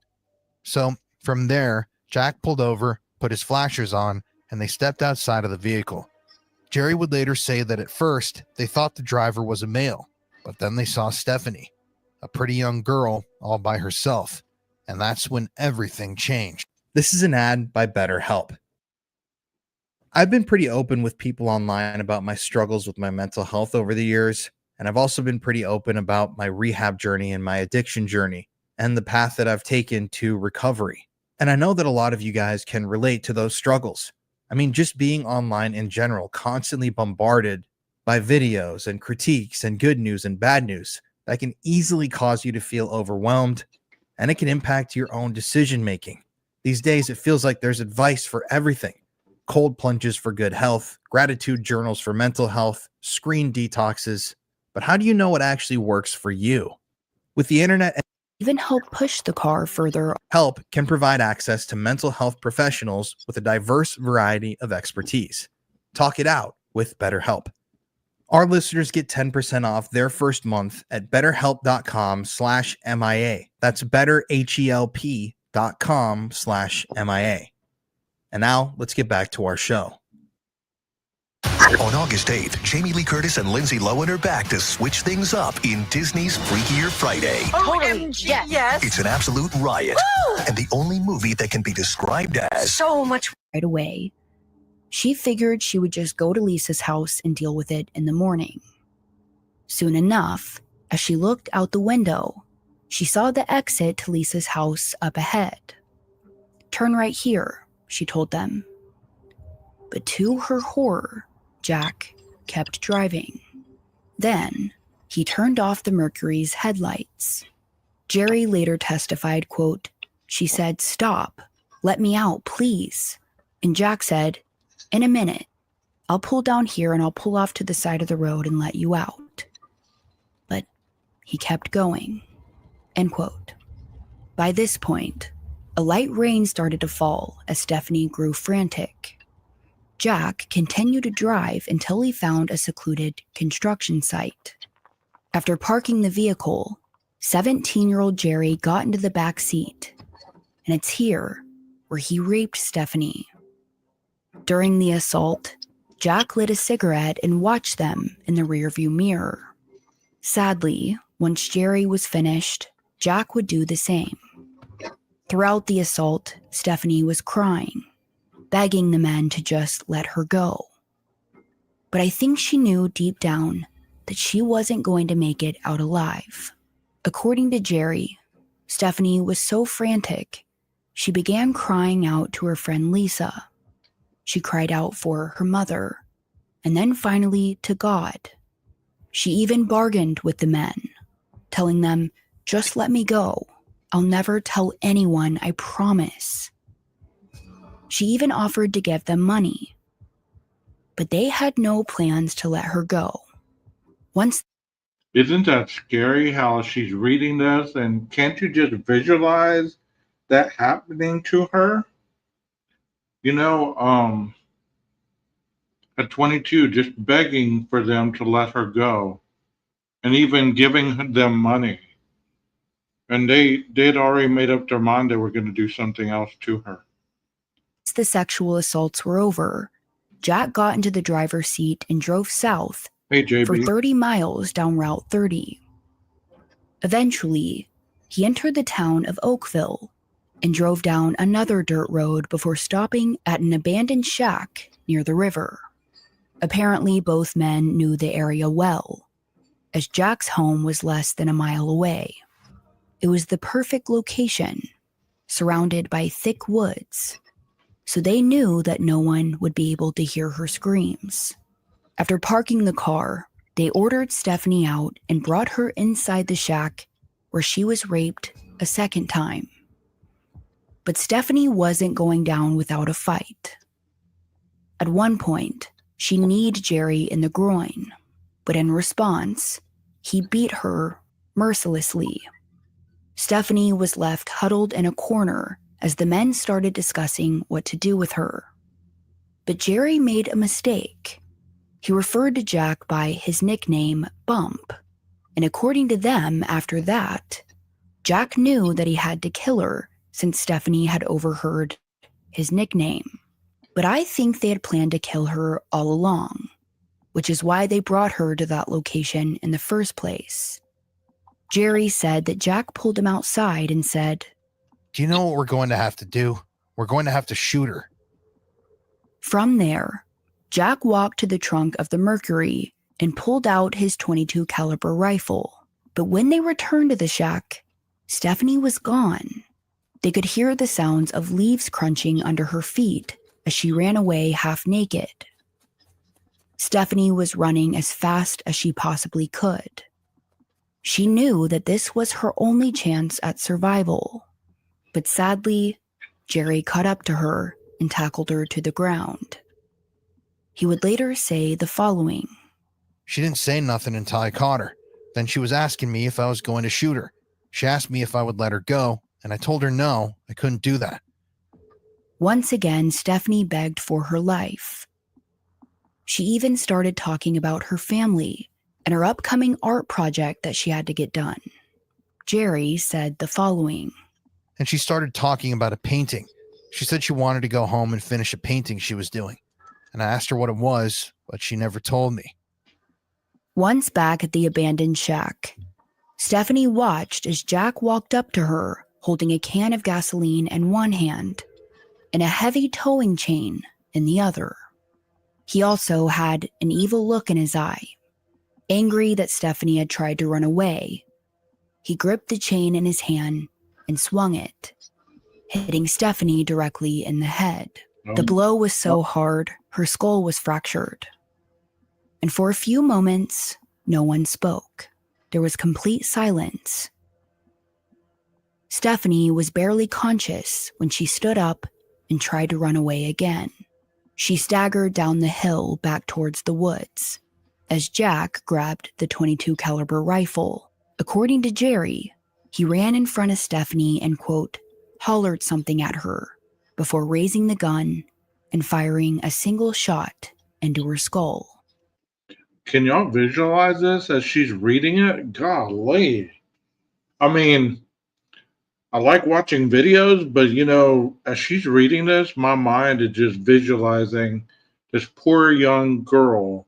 So from there, Jack pulled over, put his flashers on, and they stepped outside of the vehicle. Jerry would later say that at first they thought the driver was a male, but then they saw Stephanie, a pretty young girl all by herself, and that's when everything changed. This is an ad by BetterHelp. I've been pretty open with people online about my struggles with my mental health over the years, and I've also been pretty open about my rehab journey and my addiction journey and the path that I've taken to recovery. And I know that a lot of you guys can relate to those struggles. I mean, just being online in general, constantly bombarded by videos and critiques and good news and bad news, that can easily cause you to feel overwhelmed, and it can impact your own decision making. These days, it feels like there's advice for everything. Cold plunges for good health, gratitude journals for mental health, screen detoxes. But how do you know what actually works for you? With the internet, Even help push the car further. Help can provide access to mental health professionals with a diverse variety of expertise. Talk it out with BetterHelp. Our listeners get 10% off their first month at betterhelp.com/MIA. That's betterhelp.com/MIA. And now let's get back to our show. On August 8th, Jamie Lee Curtis and Lindsay Lohan are back to switch things up in Disney's Freakier Friday. OMG, yes. It's an absolute riot, and the only movie that can be described as So much. Right away. She figured she would just go to Lisa's house and deal with it in the morning. Soon enough, as she looked out the window, she saw the exit to Lisa's house up ahead. "Turn right here," she told them. But to her horror, Jack kept driving. Then, he turned off the Mercury's headlights. Jerry later testified, quote, "She said, 'Stop, let me out, please.' And Jack said, 'In a minute, I'll pull down here and I'll pull off to the side of the road and let you out.' But he kept going." End quote. By this point, a light rain started to fall as Stephanie grew frantic. Jack continued to drive until he found a secluded construction site. After parking the vehicle, 17-year-old Jerry got into the back seat, and it's here where he raped Stephanie. During the assault, Jack lit a cigarette and watched them in the rearview mirror. Sadly, once Jerry was finished, Jack would do the same. Throughout the assault, Stephanie was crying, begging the men to just let her go. But I think she knew deep down that she wasn't going to make it out alive. According to Jerry, Stephanie was so frantic, she began crying out to her friend Lisa. She cried out for her mother, and then finally to God. She even bargained with the men, telling them, "Just let me go. I'll never tell anyone, I promise." She even offered to give them money. But they had no plans to let her go. Isn't that scary how she's reading this? And can't you just visualize that happening to her? At 22, just begging for them to let her go and even giving them money. And they'd already made up their mind they were going to do something else to her. Once the sexual assaults were over, Jack got into the driver's seat and drove south for 30 miles down Route 30. Eventually, he entered the town of Oakville and drove down another dirt road before stopping at an abandoned shack near the river. Apparently, both men knew the area well, as Jack's home was less than a mile away. It was the perfect location, surrounded by thick woods, so they knew that no one would be able to hear her screams. After parking the car, they ordered Stephanie out and brought her inside the shack where she was raped a second time. But Stephanie wasn't going down without a fight. At one point, she kneed Jerry in the groin, but in response, he beat her mercilessly. Stephanie was left huddled in a corner as the men started discussing what to do with her. But Jerry made a mistake. He referred to Jack by his nickname, Bump, and according to them, after that, Jack knew that he had to kill her since Stephanie had overheard his nickname. But I think they had planned to kill her all along, which is why they brought her to that location in the first place. Jerry said that Jack pulled him outside and said, "Do you know what we're going to have to do? We're going to have to shoot her." From there, Jack walked to the trunk of the Mercury and pulled out his .22 caliber rifle. But when they returned to the shack, Stephanie was gone. They could hear the sounds of leaves crunching under her feet as she ran away half naked. Stephanie was running as fast as she possibly could. She knew that this was her only chance at survival. But sadly, Jerry caught up to her and tackled her to the ground. He would later say the following. "She didn't say nothing until I caught her. Then she was asking me if I was going to shoot her. She asked me if I would let her go, and I told her no, I couldn't do that." Once again, Stephanie begged for her life. She even started talking about her family and her upcoming art project that she had to get done. Jerry said the following. And she started talking about a painting. She said she wanted to go home and finish a painting she was doing. And I asked her what it was, but she never told me. Once back at the abandoned shack, Stephanie watched as Jack walked up to her holding a can of gasoline in one hand and a heavy towing chain in the other. He also had an evil look in his eye. Angry that Stephanie had tried to run away, he gripped the chain in his hand and swung it, hitting Stephanie directly in the head. The blow was so hard, her skull was fractured. And for a few moments, no one spoke. There was complete silence. Stephanie was barely conscious when she stood up and tried to run away again. She staggered down the hill back towards the woods as Jack grabbed the .22 caliber rifle. According to Jerry, he ran in front of Stephanie and, quote, hollered something at her before raising the gun and firing a single shot into her skull. Can y'all visualize this as she's reading it? Golly. I mean, I like watching videos, but as she's reading this, my mind is just visualizing this poor young girl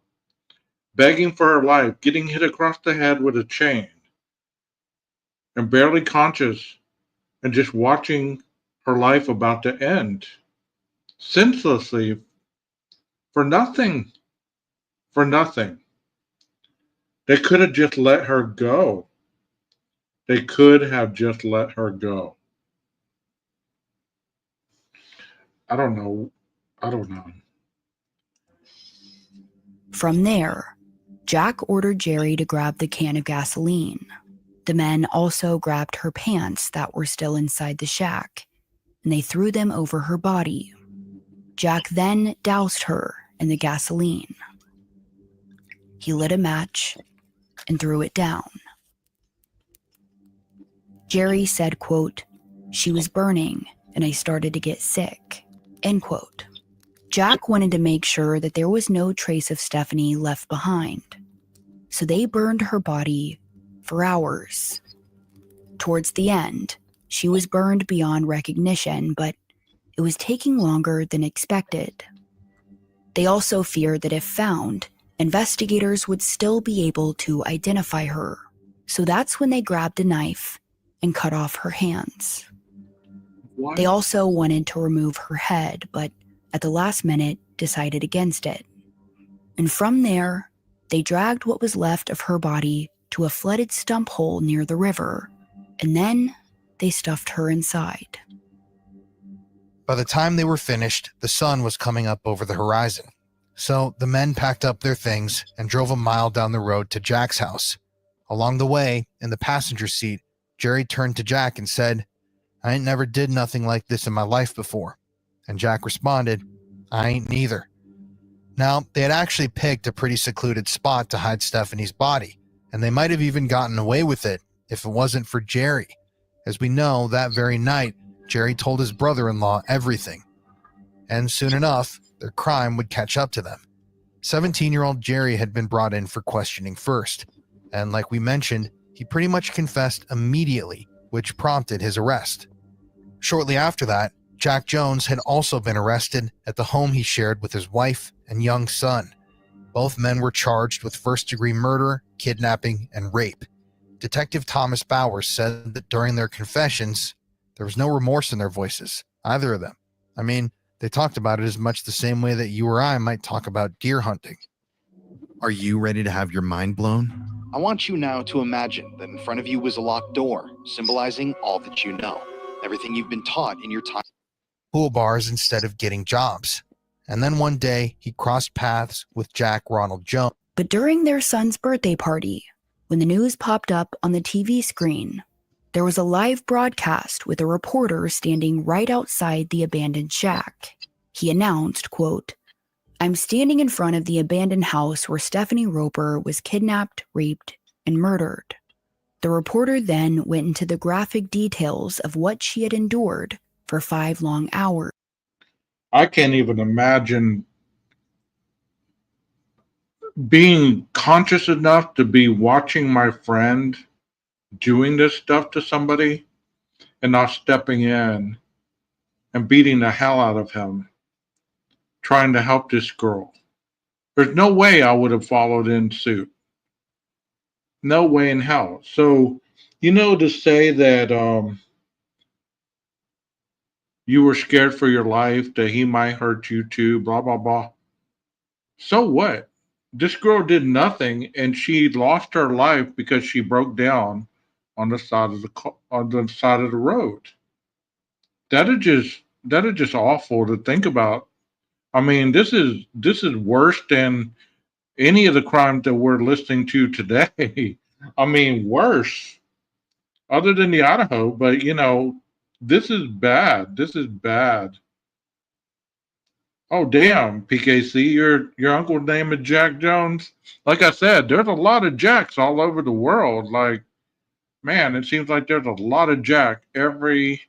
begging for her life, getting hit across the head with a chain, and barely conscious, and just watching her life about to end senselessly for nothing. For nothing. They could have just let her go. They could have just let her go. I don't know. From there, Jack ordered Jerry to grab the can of gasoline. The men also grabbed her pants that were still inside the shack, and they threw them over her body. Jack then doused her in the gasoline. He lit a match and threw it down. Jerry said, quote, she was burning and I started to get sick, end quote. Jack wanted to make sure that there was no trace of Stephanie left behind, so they burned her body for hours. Towards the end, she was burned beyond recognition, but it was taking longer than expected. They also feared that if found, investigators would still be able to identify her, so that's when they grabbed a knife and cut off her hands. What? They also wanted to remove her head, but at the last minute decided against it. And from there, they dragged what was left of her body to a flooded stump hole near the river, and then they stuffed her inside. By the time they were finished, the sun was coming up over the horizon. So the men packed up their things and drove a mile down the road to Jack's house. Along the way, in the passenger seat, Jerry turned to Jack and said, "I ain't never did nothing like this in my life before." And Jack responded, "I ain't neither." Now, they had actually picked a pretty secluded spot to hide Stephanie's body, and they might have even gotten away with it if it wasn't for Jerry. As we know, that very night, Jerry told his brother-in-law everything. And soon enough, their crime would catch up to them. 17-year-old Jerry had been brought in for questioning first, and like we mentioned, he pretty much confessed immediately, which prompted his arrest. Shortly after that, Jack Jones had also been arrested at the home he shared with his wife and young son. Both men were charged with first-degree murder, kidnapping, and rape. Detective Thomas Bowers said that during their confessions, there was no remorse in their voices, either of them. I mean, they talked about it as much the same way that you or I might talk about deer hunting. Are you ready to have your mind blown? I want you now to imagine that in front of you was a locked door, symbolizing all that you know, everything you've been taught in your time. Pool bars instead of getting jobs. And then one day, he crossed paths with Jack Ronald Jones. But during their son's birthday party, when the news popped up on the TV screen, there was a live broadcast with a reporter standing right outside the abandoned shack. He announced, quote, "I'm standing in front of the abandoned house where Stephanie Roper was kidnapped, raped, and murdered." The reporter then went into the graphic details of what she had endured for 5 long hours. I can't even imagine being conscious enough to be watching my friend doing this stuff to somebody and not stepping in and beating the hell out of him, trying to help this girl. There's no way I would have followed in suit. No way in hell. So, to say that you were scared for your life, that he might hurt you too, blah, blah, blah. So what? This girl did nothing, and she lost her life because she broke down on the side of the road. That is just awful to think about. I mean, this is worse than any of the crimes that we're listening to today. I mean, worse, other than the Idaho. But this is bad. This is bad. Oh, damn, PKC, your uncle's name is Jack Jones. Like I said, there's a lot of Jacks all over the world. Like, man, it seems like there's a lot of Jack. Every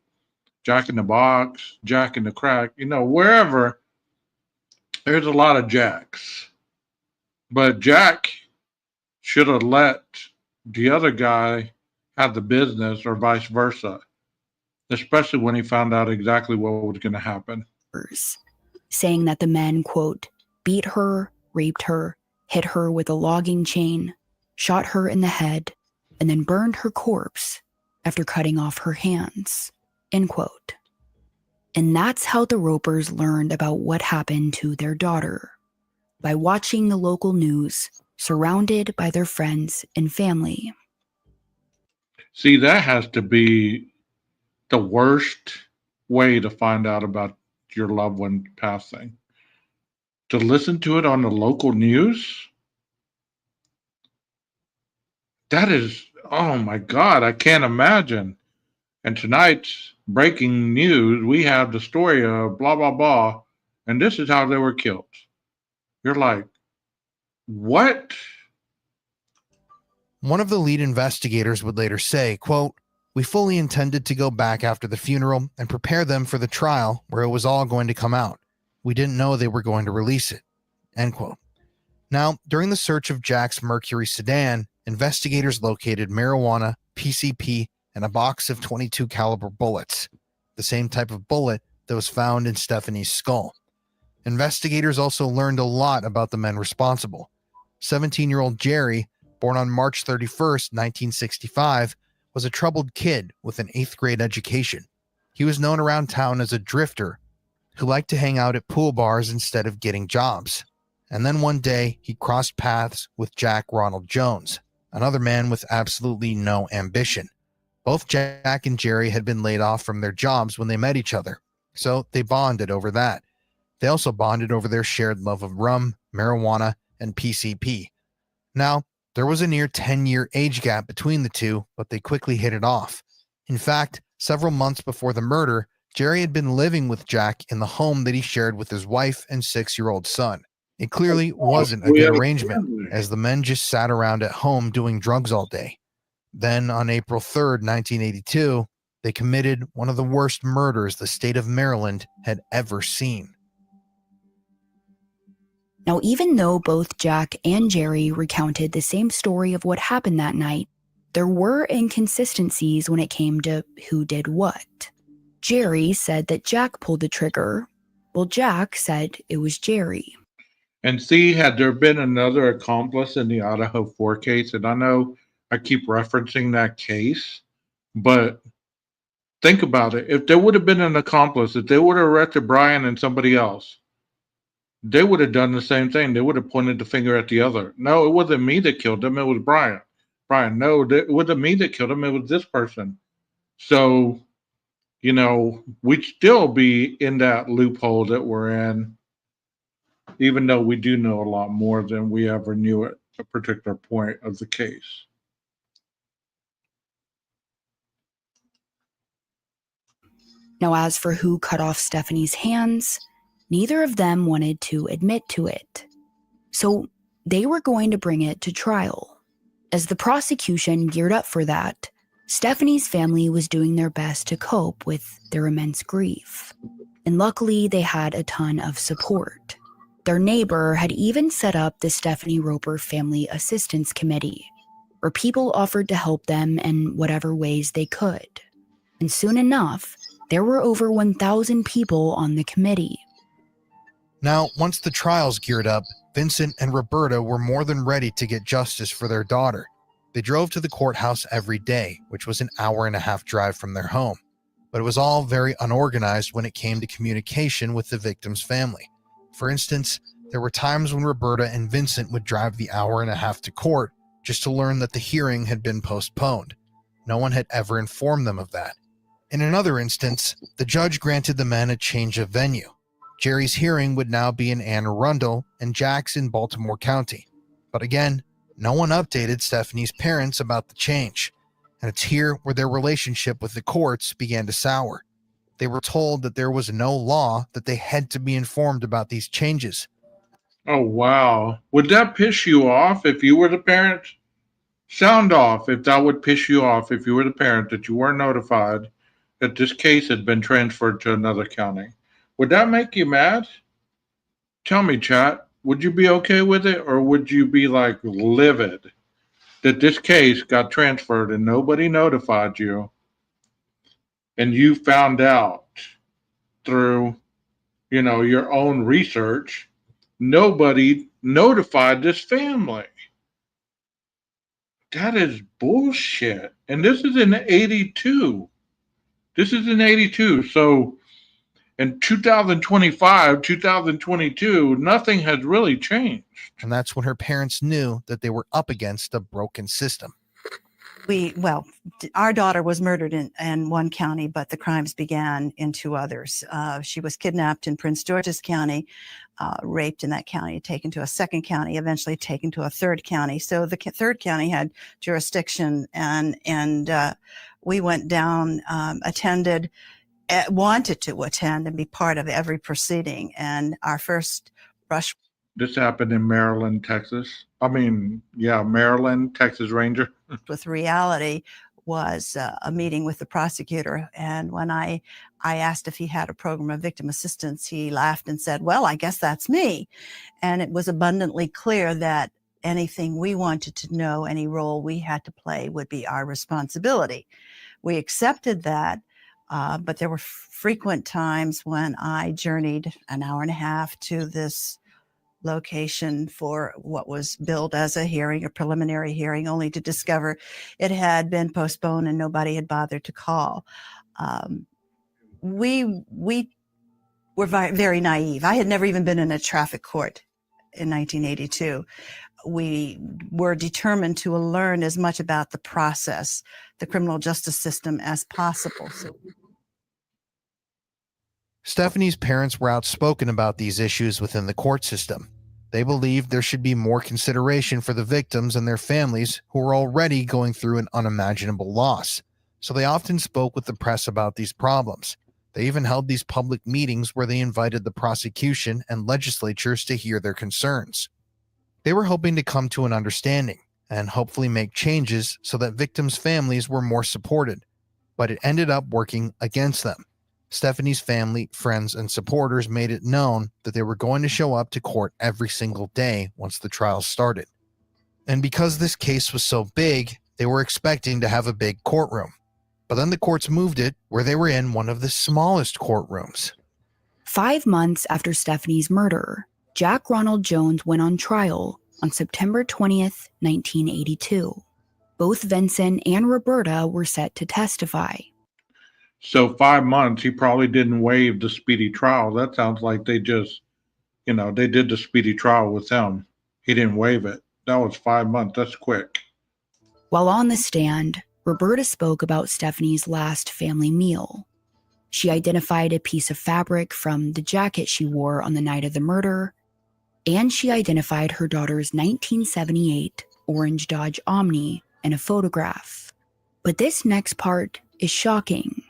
Jack in the Box, Jack in the Crack, wherever, there's a lot of Jacks. But Jack should have let the other guy have the business or vice versa, especially when he found out exactly what was going to happen. Saying that the men, quote, beat her, raped her, hit her with a logging chain, shot her in the head, and then burned her corpse after cutting off her hands, end quote. And that's how the Ropers learned about what happened to their daughter, by watching the local news, surrounded by their friends and family. See, that has to be the worst way to find out about your loved one passing. To listen to it on the local news? That is, oh my God, I can't imagine. And tonight's breaking news, we have the story of blah, blah, blah, and this is how they were killed. You're like, what? One of the lead investigators would later say, quote, "We fully intended to go back after the funeral and prepare them for the trial where it was all going to come out. We didn't know they were going to release it," end quote. Now, during the search of Jack's Mercury sedan, investigators located marijuana, PCP, and a box of .22 caliber bullets, the same type of bullet that was found in Stephanie's skull. Investigators also learned a lot about the men responsible. 17-year-old Jerry, born on March 31st, 1965, was a troubled kid with an 8th grade education. He was known around town as a drifter who liked to hang out at pool bars instead of getting jobs. And then one day, he crossed paths with Jack Ronald Jones. another man with absolutely no ambition. Both Jack and Jerry had been laid off from their jobs when they met each other, so they bonded over that. They also bonded over their shared love of rum, marijuana, and PCP. Now, there was a near 10-year age gap between the two, but they quickly hit it off. In fact, several months before the murder, Jerry had been living with Jack in the home that he shared with his wife and 6-year-old son. It clearly wasn't a good arrangement, as the men just sat around at home doing drugs all day. Then, on April 3rd, 1982, they committed one of the worst murders the state of Maryland had ever seen. Now, even though both Jack and Jerry recounted the same story of what happened that night, there were inconsistencies when it came to who did what. Jerry said that Jack pulled the trigger, while Jack said it was Jerry. And see, had there been another accomplice in the Idaho 4 case, and I know I keep referencing that case, but think about it. If there would have been an accomplice, if they would have arrested Brian and somebody else, they would have done the same thing. They would have pointed the finger at the other. No, it wasn't me that killed him. It was Brian. Brian, no, it wasn't me that killed him. It was this person. So, you know, we'd still be in that loophole that we're in, even though we do know a lot more than we ever knew at a particular point of the case. Now, as for who cut off Stephanie's hands, neither of them wanted to admit to it. So they were going to bring it to trial. As the prosecution geared up for that, Stephanie's family was doing their best to cope with their immense grief. And luckily, they had a ton of support. Their neighbor had even set up the Stephanie Roper Family Assistance Committee, where people offered to help them in whatever ways they could. And soon enough, there were over 1,000 people on the committee. Now, once the trials geared up, Vincent and Roberta were more than ready to get justice for their daughter. They drove to the courthouse every day, which was an hour-and-a-half drive from their home. But it was all very unorganized when it came to communication with the victim's family. For instance, there were times when Roberta and Vincent would drive the hour-and-a-half to court just to learn that the hearing had been postponed. No one had ever informed them of that. In another instance, the judge granted the men a change of venue. Jerry's hearing would now be in Anne Arundel and Jack's in Baltimore County. But again, no one updated Stephanie's parents about the change. And it's here where their relationship with the courts began to sour. They were told that there was no law that they had to be informed about these changes. Oh, wow. Would that piss you off if you were the parent? Sound off if that would piss you off if you were the parent that you weren't notified that this case had been transferred to another county. Would that make you mad? Tell me, chat. Would you be okay with it, or would you be like livid that this case got transferred and nobody notified you, and you found out through, you know, your own research, nobody notified this family? That is bullshit. And this is in 82. This is in 82. So in 2025, 2022, nothing has really changed. And that's when her parents knew that they were up against a broken system. Our daughter was murdered in one county, but the crimes began in two others. She was kidnapped in Prince George's County, raped in that county, taken to a second county, eventually taken to a third county. So the third county had jurisdiction, and we went down, attended, wanted to attend and be part of every proceeding. And our first brush. This happened in Maryland, Texas. Maryland, Texas Ranger. With reality was a meeting with the prosecutor. And when I asked if he had a program of victim assistance, he laughed and said, "Well, I guess that's me." And it was abundantly clear that anything we wanted to know, any role we had to play, would be our responsibility. We accepted that, but there were frequent times when I journeyed an hour and a half to this location for what was billed as a hearing, a preliminary hearing, only to discover it had been postponed and nobody had bothered to call. We were very naive. I had never even been in a traffic court in 1982. we were determined to learn as much about the process, the criminal justice system, as possible. So Stephanie's parents were outspoken about these issues within the court system. They believed there should be more consideration for the victims and their families who were already going through an unimaginable loss. So they often spoke with the press about these problems. They even held these public meetings where they invited the prosecution and legislatures to hear their concerns. They were hoping to come to an understanding and hopefully make changes so that victims' families were more supported, but it ended up working against them. Stephanie's family, friends, and supporters made it known that they were going to show up to court every single day once the trial started. And because this case was so big, they were expecting to have a big courtroom. But then the courts moved it where they were in one of the smallest courtrooms. 5 months after Stephanie's murder, Jack Ronald Jones went on trial on September 20th, 1982. Both Vincent and Roberta were set to testify. So 5 months, he probably didn't waive the speedy trial. That sounds like they just, they did the speedy trial with him. He didn't waive it. That was 5 months. That's quick. While on the stand, Roberta spoke about Stephanie's last family meal. She identified a piece of fabric from the jacket she wore on the night of the murder, and she identified her daughter's 1978 orange Dodge Omni in a photograph. But this next part is shocking.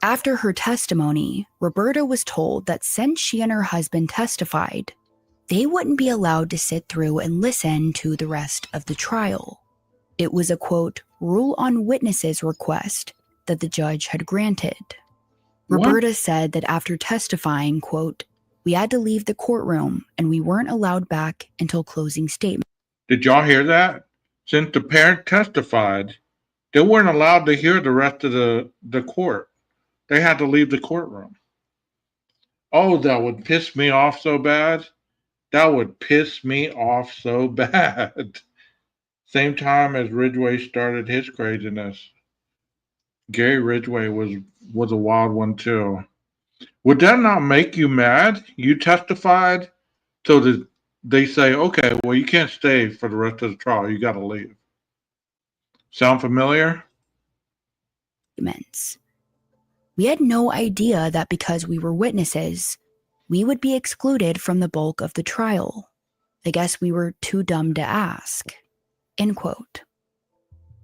After her testimony, Roberta was told that since she and her husband testified, they wouldn't be allowed to sit through and listen to the rest of the trial. It was a, quote, rule on witnesses request that the judge had granted. Roberta said that after testifying, quote, we had to leave the courtroom and we weren't allowed back until closing statement. Did y'all hear that? Since the parent testified, they weren't allowed to hear the rest of the court. They had to leave the courtroom. Oh, that would piss me off so bad. That would piss me off so bad. Same time as Ridgway started his craziness. Gary Ridgway was a wild one too. Would that not make you mad? You testified, so that they say, okay, well, you can't stay for the rest of the trial. You got to leave. Sound familiar? We had no idea that because we were witnesses, we would be excluded from the bulk of the trial. I guess we were too dumb to ask. End quote.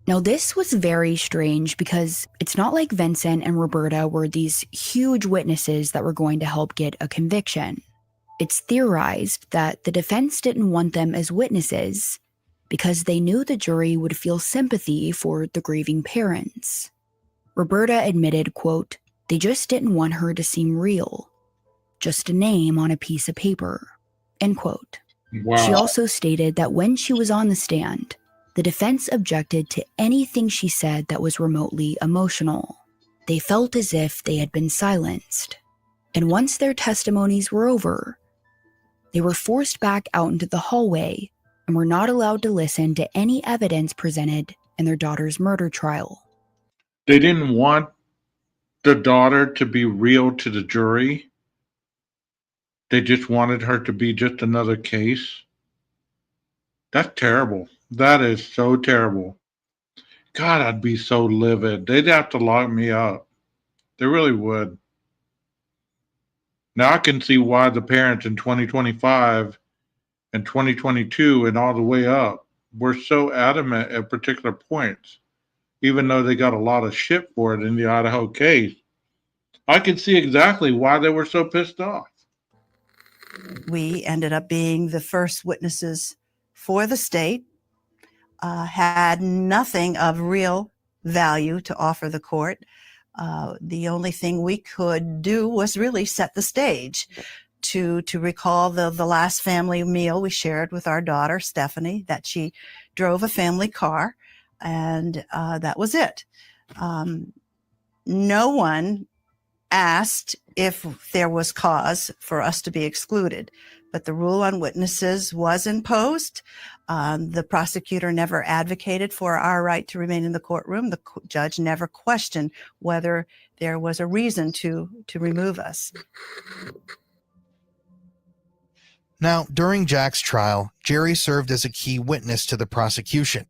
Now, this was very strange because it's not like Vincent and Roberta were these huge witnesses that were going to help get a conviction. It's theorized that the defense didn't want them as witnesses because they knew the jury would feel sympathy for the grieving parents. Roberta admitted, quote, they just didn't want her to seem real, just a name on a piece of paper, end quote. Wow. She also stated that when she was on the stand, the defense objected to anything she said that was remotely emotional. They felt as if they had been silenced. And once their testimonies were over, they were forced back out into the hallway and were not allowed to listen to any evidence presented in their daughter's murder trial. They didn't want the daughter to be real to the jury. They just wanted her to be just another case. That's terrible. That is so terrible. God, I'd be so livid. They'd have to lock me up. They really would. Now I can see why the parents in 2025 and 2022 and all the way up were so adamant at particular points, even though they got a lot of shit for it in the Idaho case. I can see exactly why they were so pissed off. we ended up being the first witnesses for the state, had nothing of real value to offer the court. The only thing we could do was really set the stage to recall the last family meal we shared with our daughter, Stephanie, that she drove a family car, and that was it. No one asked if there was cause for us to be excluded, but the rule on witnesses was imposed. The prosecutor never advocated for our right to remain in the courtroom. The judge never questioned whether there was a reason to remove us. Now, during Jack's trial, Jerry served as a key witness to the prosecution.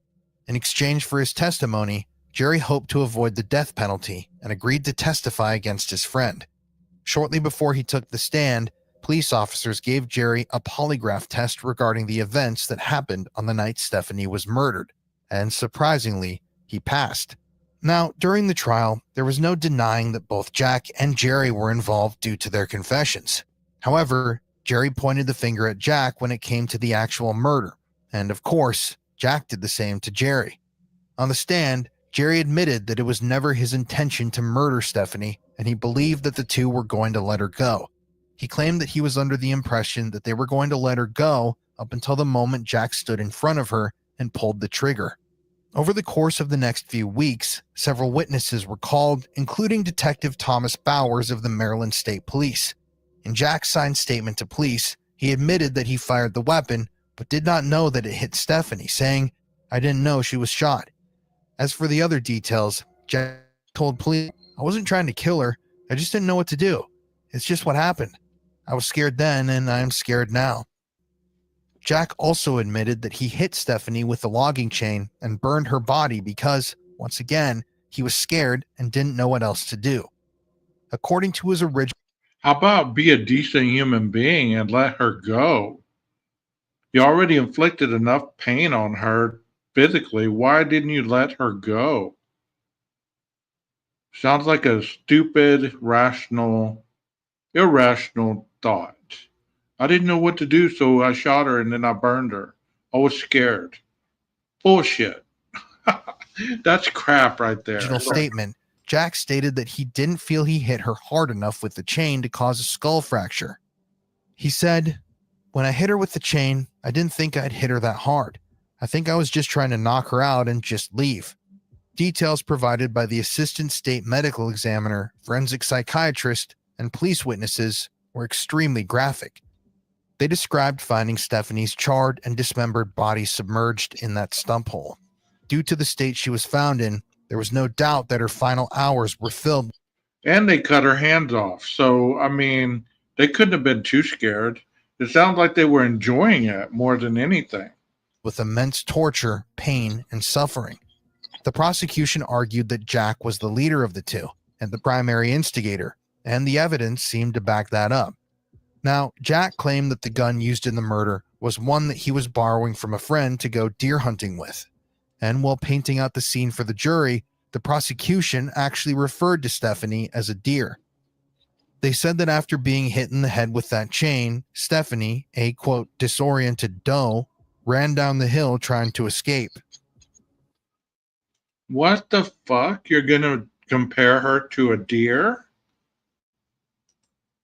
In exchange for his testimony, Jerry hoped to avoid the death penalty and agreed to testify against his friend. Shortly before he took the stand, police officers gave Jerry a polygraph test regarding the events that happened on the night Stephanie was murdered, and surprisingly, he passed. Now, during the trial, there was no denying that both Jack and Jerry were involved due to their confessions. However, Jerry pointed the finger at Jack when it came to the actual murder, and of course, Jack did the same to Jerry. On the stand, Jerry admitted that it was never his intention to murder Stephanie, and he believed that the two were going to let her go. He claimed that he was under the impression that they were going to let her go up until the moment Jack stood in front of her and pulled the trigger. Over the course of the next few weeks, several witnesses were called, including Detective Thomas Bowers of the Maryland State Police. In Jack's signed statement to police, he admitted that he fired the weapon, but did not know that it hit Stephanie, saying, "I didn't know she was shot." As for the other details, Jack told police, "I wasn't trying to kill her, I just didn't know what to do. It's just what happened. I was scared then, and I am scared now." Jack also admitted that he hit Stephanie with the logging chain and burned her body because, once again, he was scared and didn't know what else to do. According to his original... How about be a decent human being and let her go? You already inflicted enough pain on her physically. Why didn't you let her go? Sounds like a stupid, irrational thought. I didn't know what to do, so I shot her and then I burned her. I was scared. Bullshit. That's crap right there. Original statement, Jack stated that he didn't feel he hit her hard enough with the chain to cause a skull fracture. He said, "When I hit her with the chain, I didn't think I'd hit her that hard. I think I was just trying to knock her out and just leave." Details provided by the assistant state medical examiner, forensic psychiatrist, and police witnesses were extremely graphic. They described finding Stephanie's charred and dismembered body submerged in that stump hole. Due to the state she was found in, there was no doubt that her final hours were filled. And they cut her hands off. So, I mean, they couldn't have been too scared. It sounds like they were enjoying it more than anything. With immense torture, pain, and suffering. The prosecution argued that Jack was the leader of the two and the primary instigator, and the evidence seemed to back that up. Now, Jack claimed that the gun used in the murder was one that he was borrowing from a friend to go deer hunting with. And while painting out the scene for the jury, the prosecution actually referred to Stephanie as a deer. They said that after being hit in the head with that chain, Stephanie, a quote, disoriented doe, ran down the hill trying to escape. What the fuck? You're going to compare her to a deer?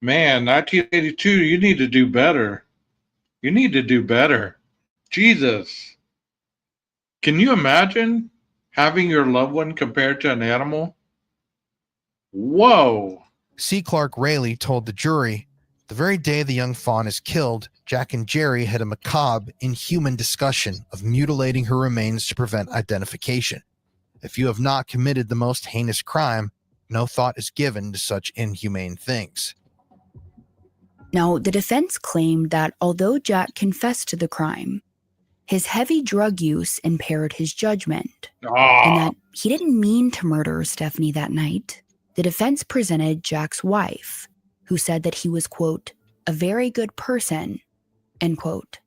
Man, 1982, you need to do better. You need to do better. Jesus. Can you imagine having your loved one compared to an animal? Whoa. C. Clark Rayleigh told the jury, "The very day the young fawn is killed, Jack and Jerry had a macabre, inhuman discussion of mutilating her remains to prevent identification. If you have not committed the most heinous crime, no thought is given to such inhumane things." Now, the defense claimed that although Jack confessed to the crime, his heavy drug use impaired his judgment, and that he didn't mean to murder Stephanie that night. The defense presented Jack's wife, who said that he was, quote, a very good person, end quote,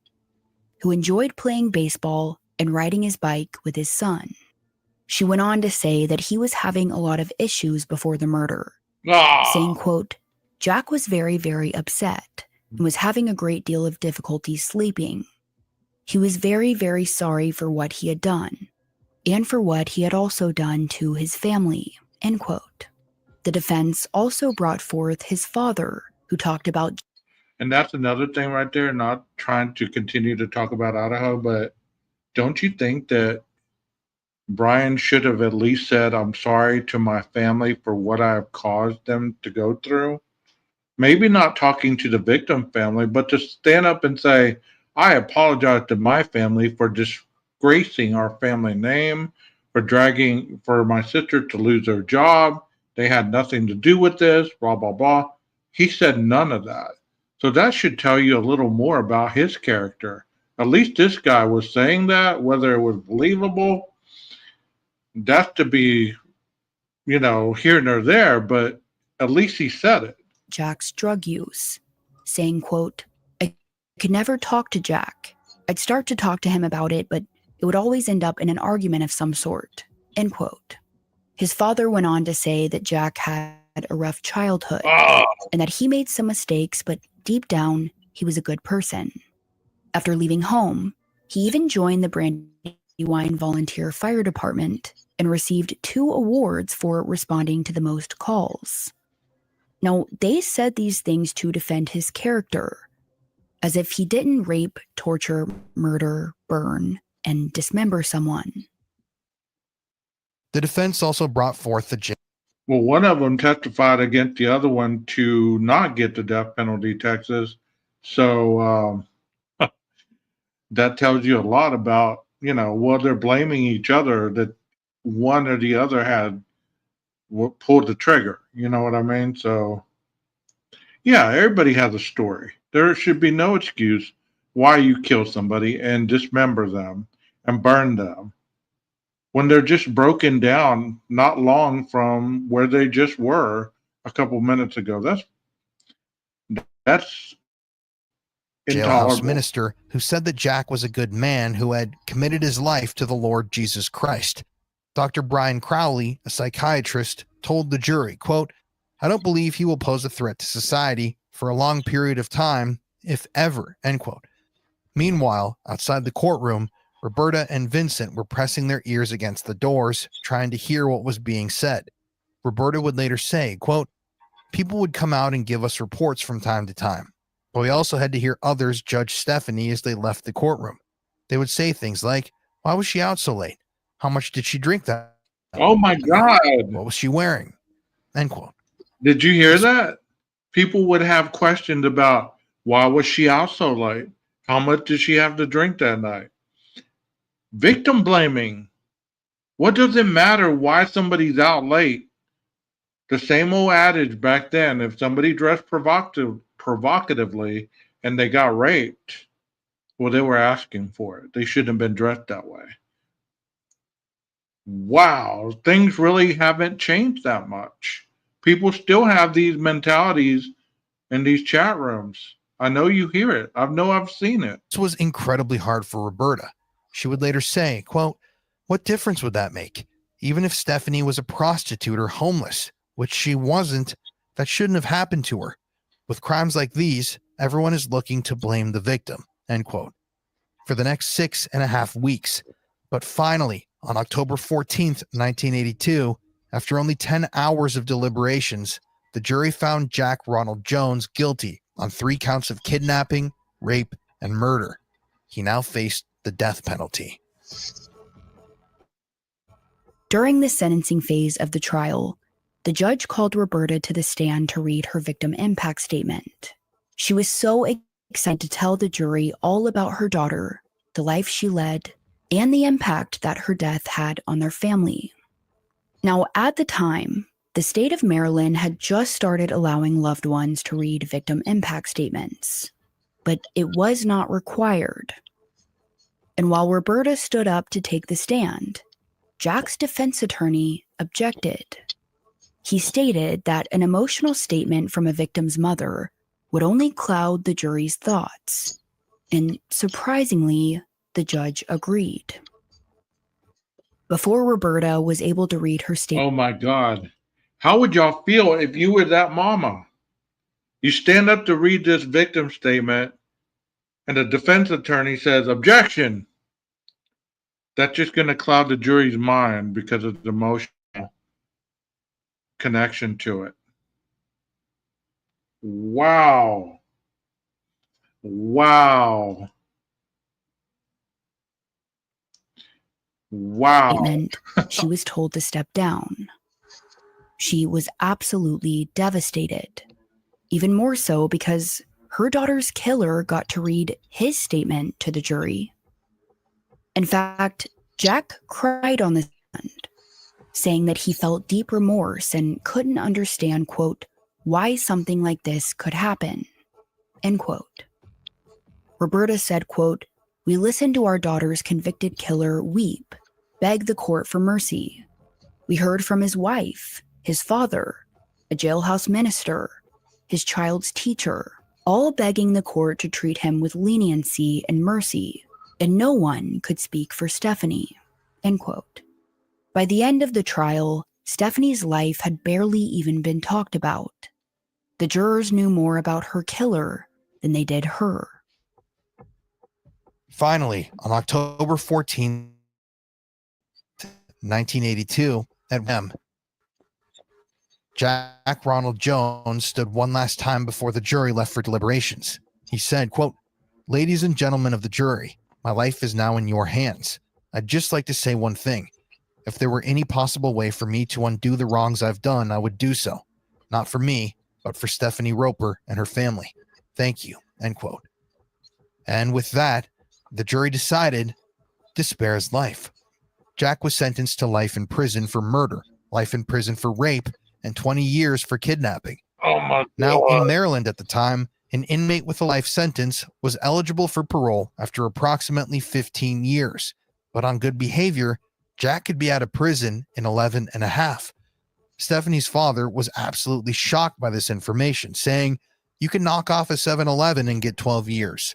who enjoyed playing baseball and riding his bike with his son. She went on to say that he was having a lot of issues before the murder, saying, quote, Jack was very, very upset and was having a great deal of difficulty sleeping. He was very, very sorry for what he had done and for what he had also done to his family, end quote. The defense also brought forth his father, who talked about... And that's another thing right there, not trying to continue to talk about Idaho, but don't you think that Brian should have at least said, "I'm sorry to my family for what I have caused them to go through"? Maybe not talking to the victim family, but to stand up and say, "I apologize to my family for disgracing our family name, for my sister to lose her job. They had nothing to do with this, blah, blah, blah." He said none of that. So that should tell you a little more about his character. At least this guy was saying that, whether it was believable, that's to be, here nor there, but at least he said it. Jack's drug use, saying, quote, "I could never talk to Jack. I'd start to talk to him about it, but it would always end up in an argument of some sort," end quote. His father went on to say that Jack had a rough childhood and that he made some mistakes, but deep down, he was a good person. After leaving home, he even joined the Brandywine Volunteer Fire Department and received 2 awards for responding to the most calls. Now, they said these things to defend his character, as if he didn't rape, torture, murder, burn, and dismember someone. The defense also brought forth the Well, one of them testified against the other one to not get the death penalty, Texas. So that tells you a lot about, well, they're blaming each other that one or the other had pulled the trigger. You know what I mean? So, yeah, everybody has a story. There should be no excuse why you kill somebody and dismember them and burn them when they're just broken down not long from where they just were a couple minutes ago. That's jailhouse intolerable. minister who said that Jack was a good man who had committed his life to the Lord Jesus Christ. Dr. Brian Crowley, a psychiatrist, told the jury, quote, "I don't believe he will pose a threat to society for a long period of time, if ever," end quote. Meanwhile, outside the courtroom, Roberta and Vincent were pressing their ears against the doors, trying to hear what was being said. Roberta would later say, quote, "People would come out and give us reports from time to time, but we also had to hear others judge Stephanie as they left the courtroom. They would say things like, 'Why was she out so late? How much did she drink that? Oh my God. What was she wearing?' End quote." Did you hear that? People would have questions about why was she out so late? How much did she have to drink that night? Victim blaming. What does it matter why somebody's out late? The same old adage back then, if somebody dressed provocatively and they got raped, well, they were asking for it. They shouldn't have been dressed that way. Wow, things really haven't changed that much. People still have these mentalities in these chat rooms. I know you hear it. I've seen it. This was incredibly hard for Roberta. She would later say, quote, "What difference would that make? Even if Stephanie was a prostitute or homeless, which she wasn't, that shouldn't have happened to her. With crimes like these, everyone is looking to blame the victim," end quote. For the next 6.5 weeks. But finally, on October 14th, 1982, after only 10 hours of deliberations, the jury found Jack Ronald Jones guilty on 3 counts of kidnapping, rape, and murder. He now faced the death penalty. During the sentencing phase of the trial, the judge called Roberta to the stand to read her victim impact statement. She was so excited to tell the jury all about her daughter, the life she led, and the impact that her death had on their family. Now, at the time, the state of Maryland had just started allowing loved ones to read victim impact statements, but it was not required. And while Roberta stood up to take the stand, Jack's defense attorney objected. He stated that an emotional statement from a victim's mother would only cloud the jury's thoughts. And surprisingly, the judge agreed. Before Roberta was able to read her statement. Oh my God. How would y'all feel if you were that mama? You stand up to read this victim statement and the defense attorney says, "Objection." That's just going to cloud the jury's mind because of the emotional connection to it. Wow. Wow. Wow. Statement, she was told to step down. She was absolutely devastated. Even more so because her daughter's killer got to read his statement to the jury. In fact, Jack cried on the stand, saying that he felt deep remorse and couldn't understand, quote, why something like this could happen, End quote. Roberta said, quote, "We listened to our daughter's convicted killer weep, beg the court for mercy. We heard from his wife, his father, a jailhouse minister, his child's teacher, all begging the court to treat him with leniency and mercy, and no one could speak for Stephanie." End quote. By the end of the trial, Stephanie's life had barely even been talked about. The jurors knew more about her killer than they did her. Finally, on October 14, 1982, at M, Jack Ronald Jones stood one last time before the jury left for deliberations. He said, quote, "Ladies and gentlemen of the jury, my life is now in your hands. I'd just like to say one thing. If there were any possible way for me to undo the wrongs I've done, I would do so. Not for me, but for Stephanie Roper and her family. Thank you." End quote. And with that, the jury decided to spare his life. Jack was sentenced to life in prison for murder, life in prison for rape, and 20 years for kidnapping. Oh my Now, God. in Maryland at the time, an inmate with a life sentence was eligible for parole after approximately 15 years. But on good behavior, Jack could be out of prison in 11 and a half. Stephanie's father was absolutely shocked by this information, saying, "You can knock off a 7-Eleven and get 12 years.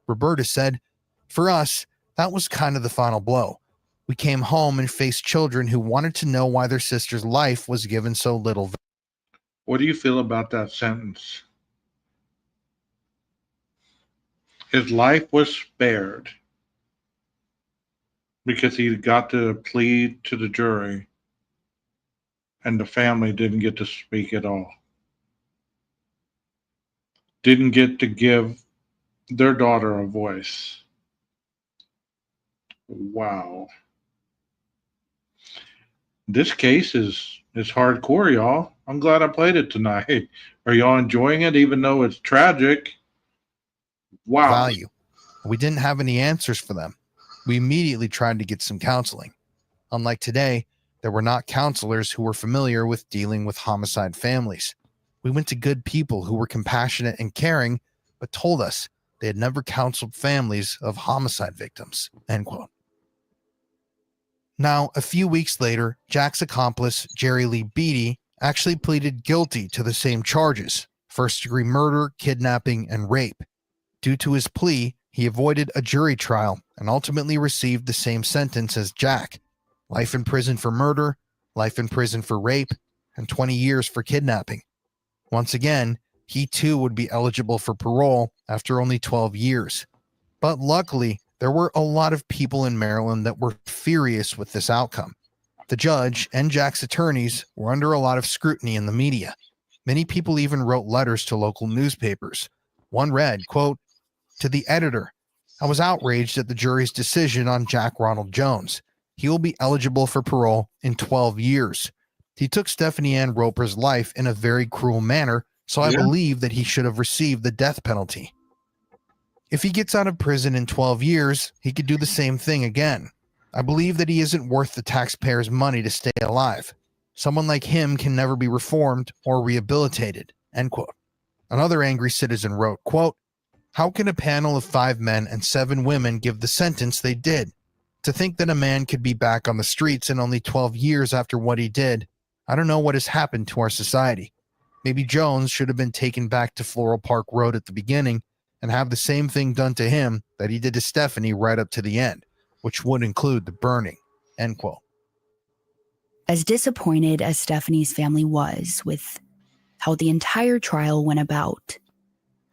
Roberta said, "For us, that was kind of the final blow. We came home and faced children who wanted to know why their sister's life was given so little." What do you feel about that sentence? His life was spared because he got to plead to the jury, and the family didn't get to speak at all. Didn't get to give their daughter a voice. Wow. This case is hardcore, y'all. I'm glad I played it tonight. Are y'all enjoying it, even though it's tragic? Wow. Value. We didn't have any answers for them. We immediately tried to get some counseling. Unlike today, there were not counselors who were familiar with dealing with homicide families. We went to good people who were compassionate and caring, but told us they had never counseled families of homicide victims. End quote. Now, a few weeks later, Jack's accomplice, Jerry Lee Beatty, actually pleaded guilty to the same charges: first-degree murder, kidnapping, and rape. Due to his plea, he avoided a jury trial and ultimately received the same sentence as Jack: life in prison for murder, life in prison for rape, and 20 years for kidnapping. Once again, he too would be eligible for parole after only 12 years. But luckily, there were a lot of people in Maryland that were furious with this outcome. The judge and Jack's attorneys were under a lot of scrutiny in the media. Many people even wrote letters to local newspapers. One read, quote, "To the editor, I was outraged at the jury's decision on Jack Ronald Jones. He will be eligible for parole in 12 years. He took Stephanie Ann Roper's life in a very cruel manner, so I believe that he should have received the death penalty. If he gets out of prison in 12 years, he could do the same thing again. I believe that he isn't worth the taxpayers' money to stay alive. Someone like him can never be reformed or rehabilitated." End quote. Another angry citizen wrote, quote, "How can a panel of 5 men and 7 women give the sentence they did? To think that a man could be back on the streets in only 12 years after what he did, I don't know what has happened to our society. Maybe Jones should have been taken back to Floral Park Road at the beginning and have the same thing done to him that he did to Stephanie right up to the end, which would include the burning." End quote. As disappointed as Stephanie's family was with how the entire trial went about,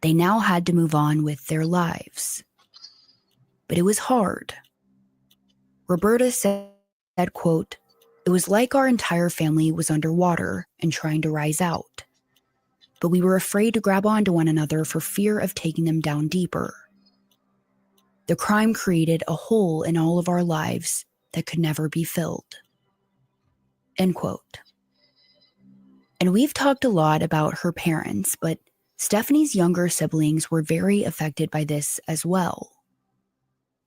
they now had to move on with their lives. But it was hard. Roberta said, quote, "It was like our entire family was underwater and trying to rise out. But we were afraid to grab onto one another for fear of taking them down deeper. The crime created a hole in all of our lives that could never be filled." End quote. And we've talked a lot about her parents, but Stephanie's younger siblings were very affected by this as well.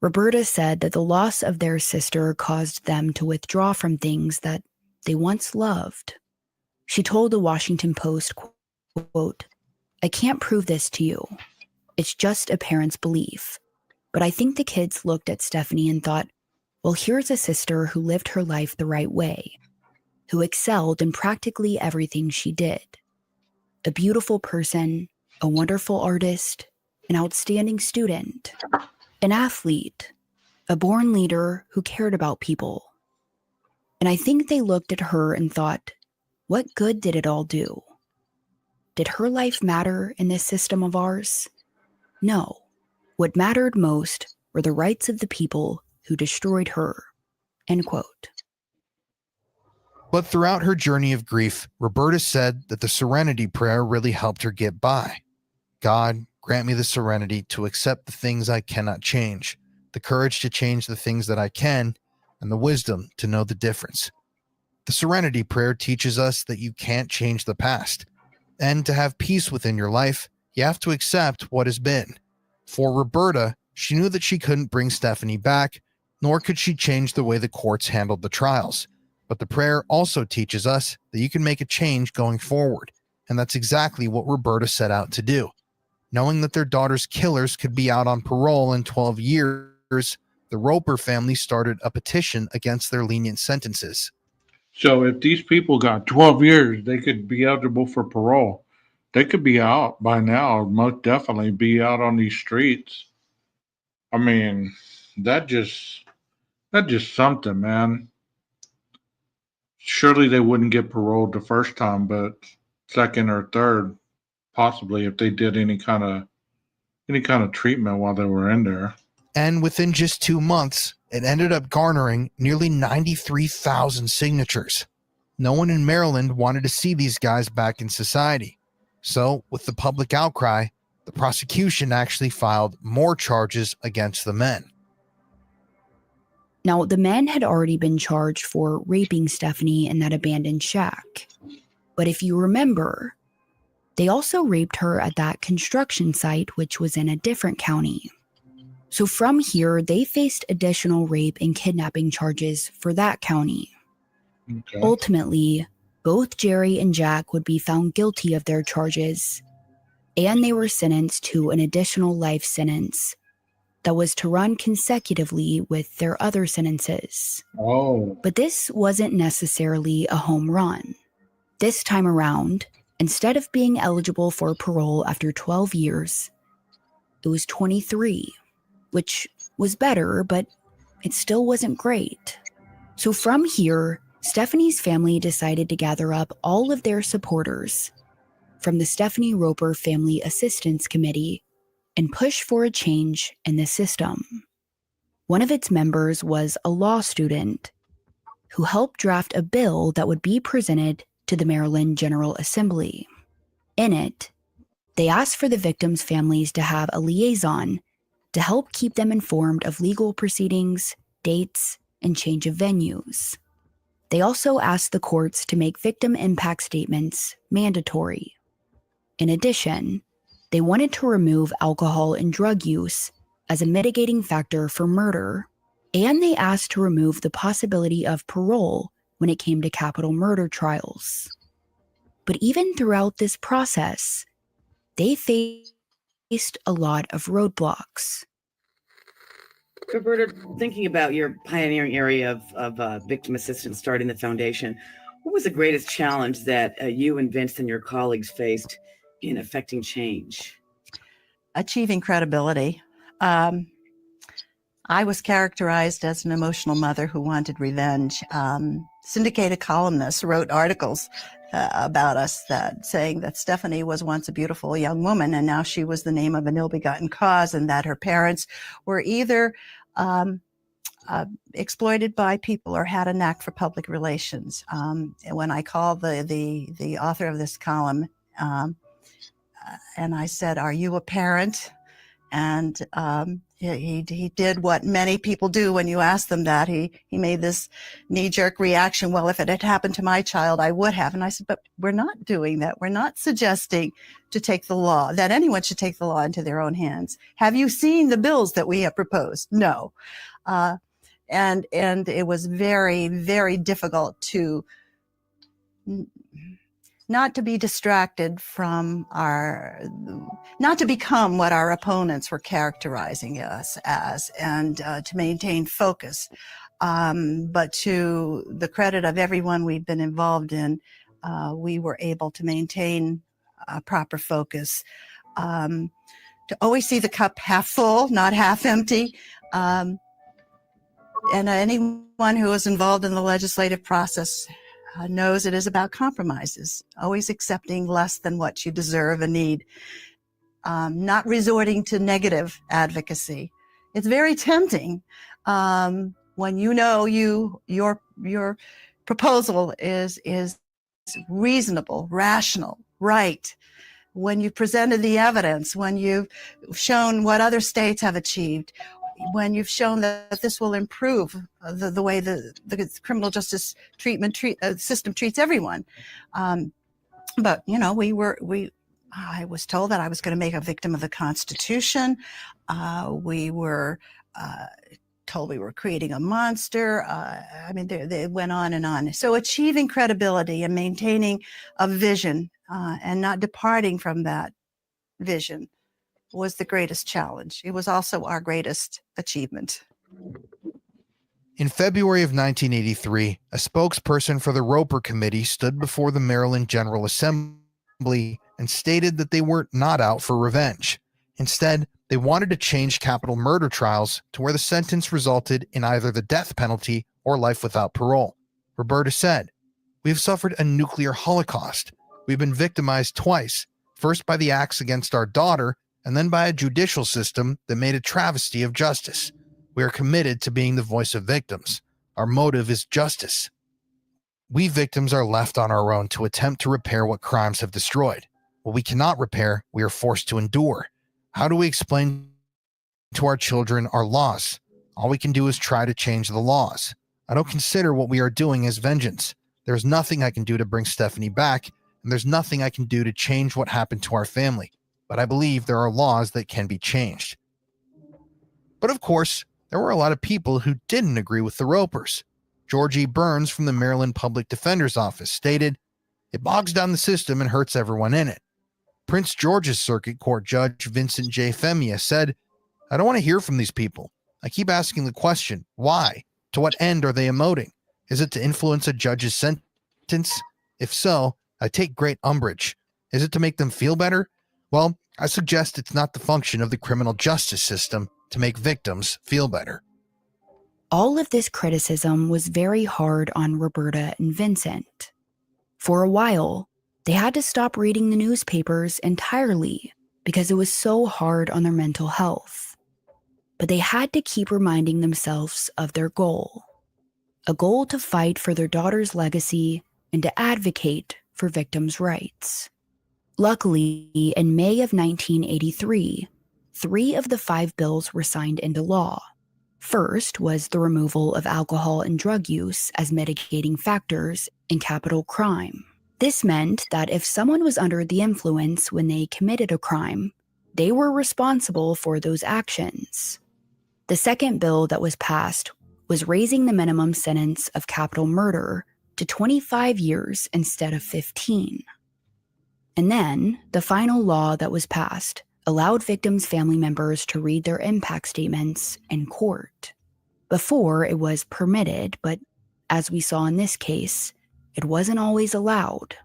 Roberta said that the loss of their sister caused them to withdraw from things that they once loved. She told the Washington Post, quote, "I can't prove this to you, It's just a parent's belief. But I think the kids looked at Stephanie and thought, well, here's a sister who lived her life the right way, who excelled in practically everything she did. A beautiful person, a wonderful artist, an outstanding student, an athlete, a born leader who cared about people. And I think they looked at her and thought, what good did it all do? Did her life matter in this system of ours? No. What mattered most were the rights of the people who destroyed her. End quote. But throughout her journey of grief, Roberta said that the serenity prayer really helped her get by. God, grant me the serenity to accept the things I cannot change, the courage to change the things that I can, and the wisdom to know the difference. The serenity prayer teaches us that you can't change the past, and to have peace within your life, you have to accept what has been. For Roberta, she knew that she couldn't bring Stephanie back, nor could she change the way the courts handled the trials. But the prayer also teaches us that you can make a change going forward, and that's exactly what Roberta set out to do. Knowing that their daughter's killers could be out on parole in 12 years, the Roper family started a petition against their lenient sentences. So if these people got 12 years, they could be eligible for parole. They could be out by now, most definitely be out on these streets. I mean, that's just something, man. Surely they wouldn't get paroled the first time, but second or third, possibly if they did any kind of treatment while they were in there. And within just 2 months, it ended up garnering nearly 93,000 signatures. No one in Maryland wanted to see these guys back in society. So, with the public outcry, the prosecution actually filed more charges against the men. Now, the men had already been charged for raping Stephanie in that abandoned shack. But if you remember, they also raped her at that construction site, which was in a different county. So from here, they faced additional rape and kidnapping charges for that county. Okay. Ultimately, both Jerry and Jack would be found guilty of their charges, and they were sentenced to an additional life sentence that was to run consecutively with their other sentences. Oh. But this wasn't necessarily a home run. This time around, instead of being eligible for parole after 12 years, it was 23, which was better, but it still wasn't great. So from here, Stephanie's family decided to gather up all of their supporters from the Stephanie Roper Family Assistance Committee and push for a change in the system. One of its members was a law student who helped draft a bill that would be presented to the Maryland General Assembly. In it, they asked for the victims' families to have a liaison to help keep them informed of legal proceedings, dates, and change of venues. They also asked the courts to make victim impact statements mandatory. In addition, they wanted to remove alcohol and drug use as a mitigating factor for murder, and they asked to remove the possibility of parole when it came to capital murder trials. But even throughout this process, they faced a lot of roadblocks. Roberta, thinking about your pioneering area of victim assistance starting the foundation, what was the greatest challenge that you and Vince and your colleagues faced in affecting change? Achieving credibility. I was characterized as an emotional mother who wanted revenge. Syndicated columnists wrote articles about us saying that Stephanie was once a beautiful young woman and now she was the name of an ill-begotten cause, and that her parents were either exploited by people or had a knack for public relations. When I called the author of this column and I said, "Are you a parent?" And he did what many people do when you ask them that. He made this knee-jerk reaction. Well, if it had happened to my child, I would have. And I said, but we're not doing that. We're not suggesting that anyone should take the law into their own hands. Have you seen the bills that we have proposed? No. And it was very, very difficult to not to be distracted from not to become what our opponents were characterizing us as, and to maintain focus. But to the credit of everyone we've been involved in, we were able to maintain proper focus, to always see the cup half full, not half empty. And anyone who is involved in the legislative process knows it is about compromises, always accepting less than what you deserve and need, not resorting to negative advocacy. It's very tempting when you know your proposal is reasonable, rational, right. When you've presented the evidence, when you've shown what other states have achieved, when you've shown that this will improve the way the criminal justice system treats everyone. But, you know, I was told that I was going to make a victim of the Constitution. We were told we were creating a monster. I mean, they went on and on. So achieving credibility and maintaining a vision and not departing from that vision was the greatest challenge. It was also our greatest achievement. In February of 1983, a spokesperson for the Roper Committee stood before the Maryland General Assembly and stated that they were not out for revenge. Instead, they wanted to change capital murder trials to where the sentence resulted in either the death penalty or life without parole. Roberta said, "We have suffered a nuclear holocaust. We've been victimized twice, first by the acts against our daughter, and then by a judicial system that made a travesty of justice. We are committed to being the voice of victims. Our motive is justice. We victims are left on our own to attempt to repair what crimes have destroyed. What we cannot repair, we are forced to endure. How do we explain to our children our loss? All we can do is try to change the laws. I don't consider what we are doing as vengeance. There's nothing I can do to bring Stephanie back, and there's nothing I can do to change what happened to our family. But I believe there are laws that can be changed." But of course, there were a lot of people who didn't agree with the Ropers. George E. Burns from the Maryland Public Defender's Office stated, "It bogs down the system and hurts everyone in it." Prince George's Circuit Court Judge Vincent J. Femia said, "I don't want to hear from these people. I keep asking the question, why? To what end are they emoting? Is it to influence a judge's sentence? If so, I take great umbrage. Is it to make them feel better? Well, I suggest it's not the function of the criminal justice system to make victims feel better." All of this criticism was very hard on Roberta and Vincent. For a while, they had to stop reading the newspapers entirely because it was so hard on their mental health. But they had to keep reminding themselves of their goal, a goal to fight for their daughter's legacy and to advocate for victims' rights. Luckily, in May of 1983, 3 of the 5 bills were signed into law. First was the removal of alcohol and drug use as mitigating factors in capital crime. This meant that if someone was under the influence when they committed a crime, they were responsible for those actions. The second bill that was passed was raising the minimum sentence of capital murder to 25 years instead of 15. And then, the final law that was passed allowed victims' family members to read their impact statements in court. Before, it was permitted, but as we saw in this case, it wasn't always allowed.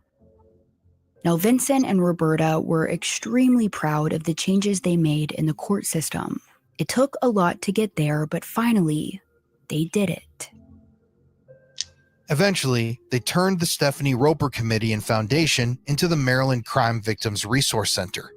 Now, Vincent and Roberta were extremely proud of the changes they made in the court system. It took a lot to get there, but finally, they did it. Eventually, they turned the Stephanie Roper Committee and Foundation into the Maryland Crime Victims Resource Center.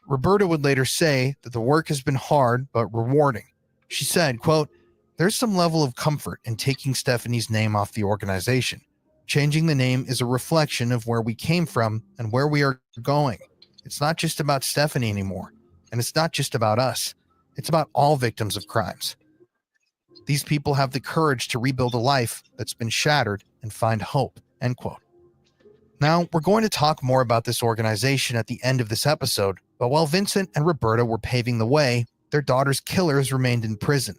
Roberta would later say that the work has been hard but rewarding. She said, quote, "There's some level of comfort in taking Stephanie's name off the organization. Changing the name is a reflection of where we came from and where we are going. It's not just about Stephanie anymore, and it's not just about us. It's about all victims of crimes. These people have the courage to rebuild a life that's been shattered and find hope," end quote. Now, we're going to talk more about this organization at the end of this episode, but while Vincent and Roberta were paving the way, their daughter's killers remained in prison.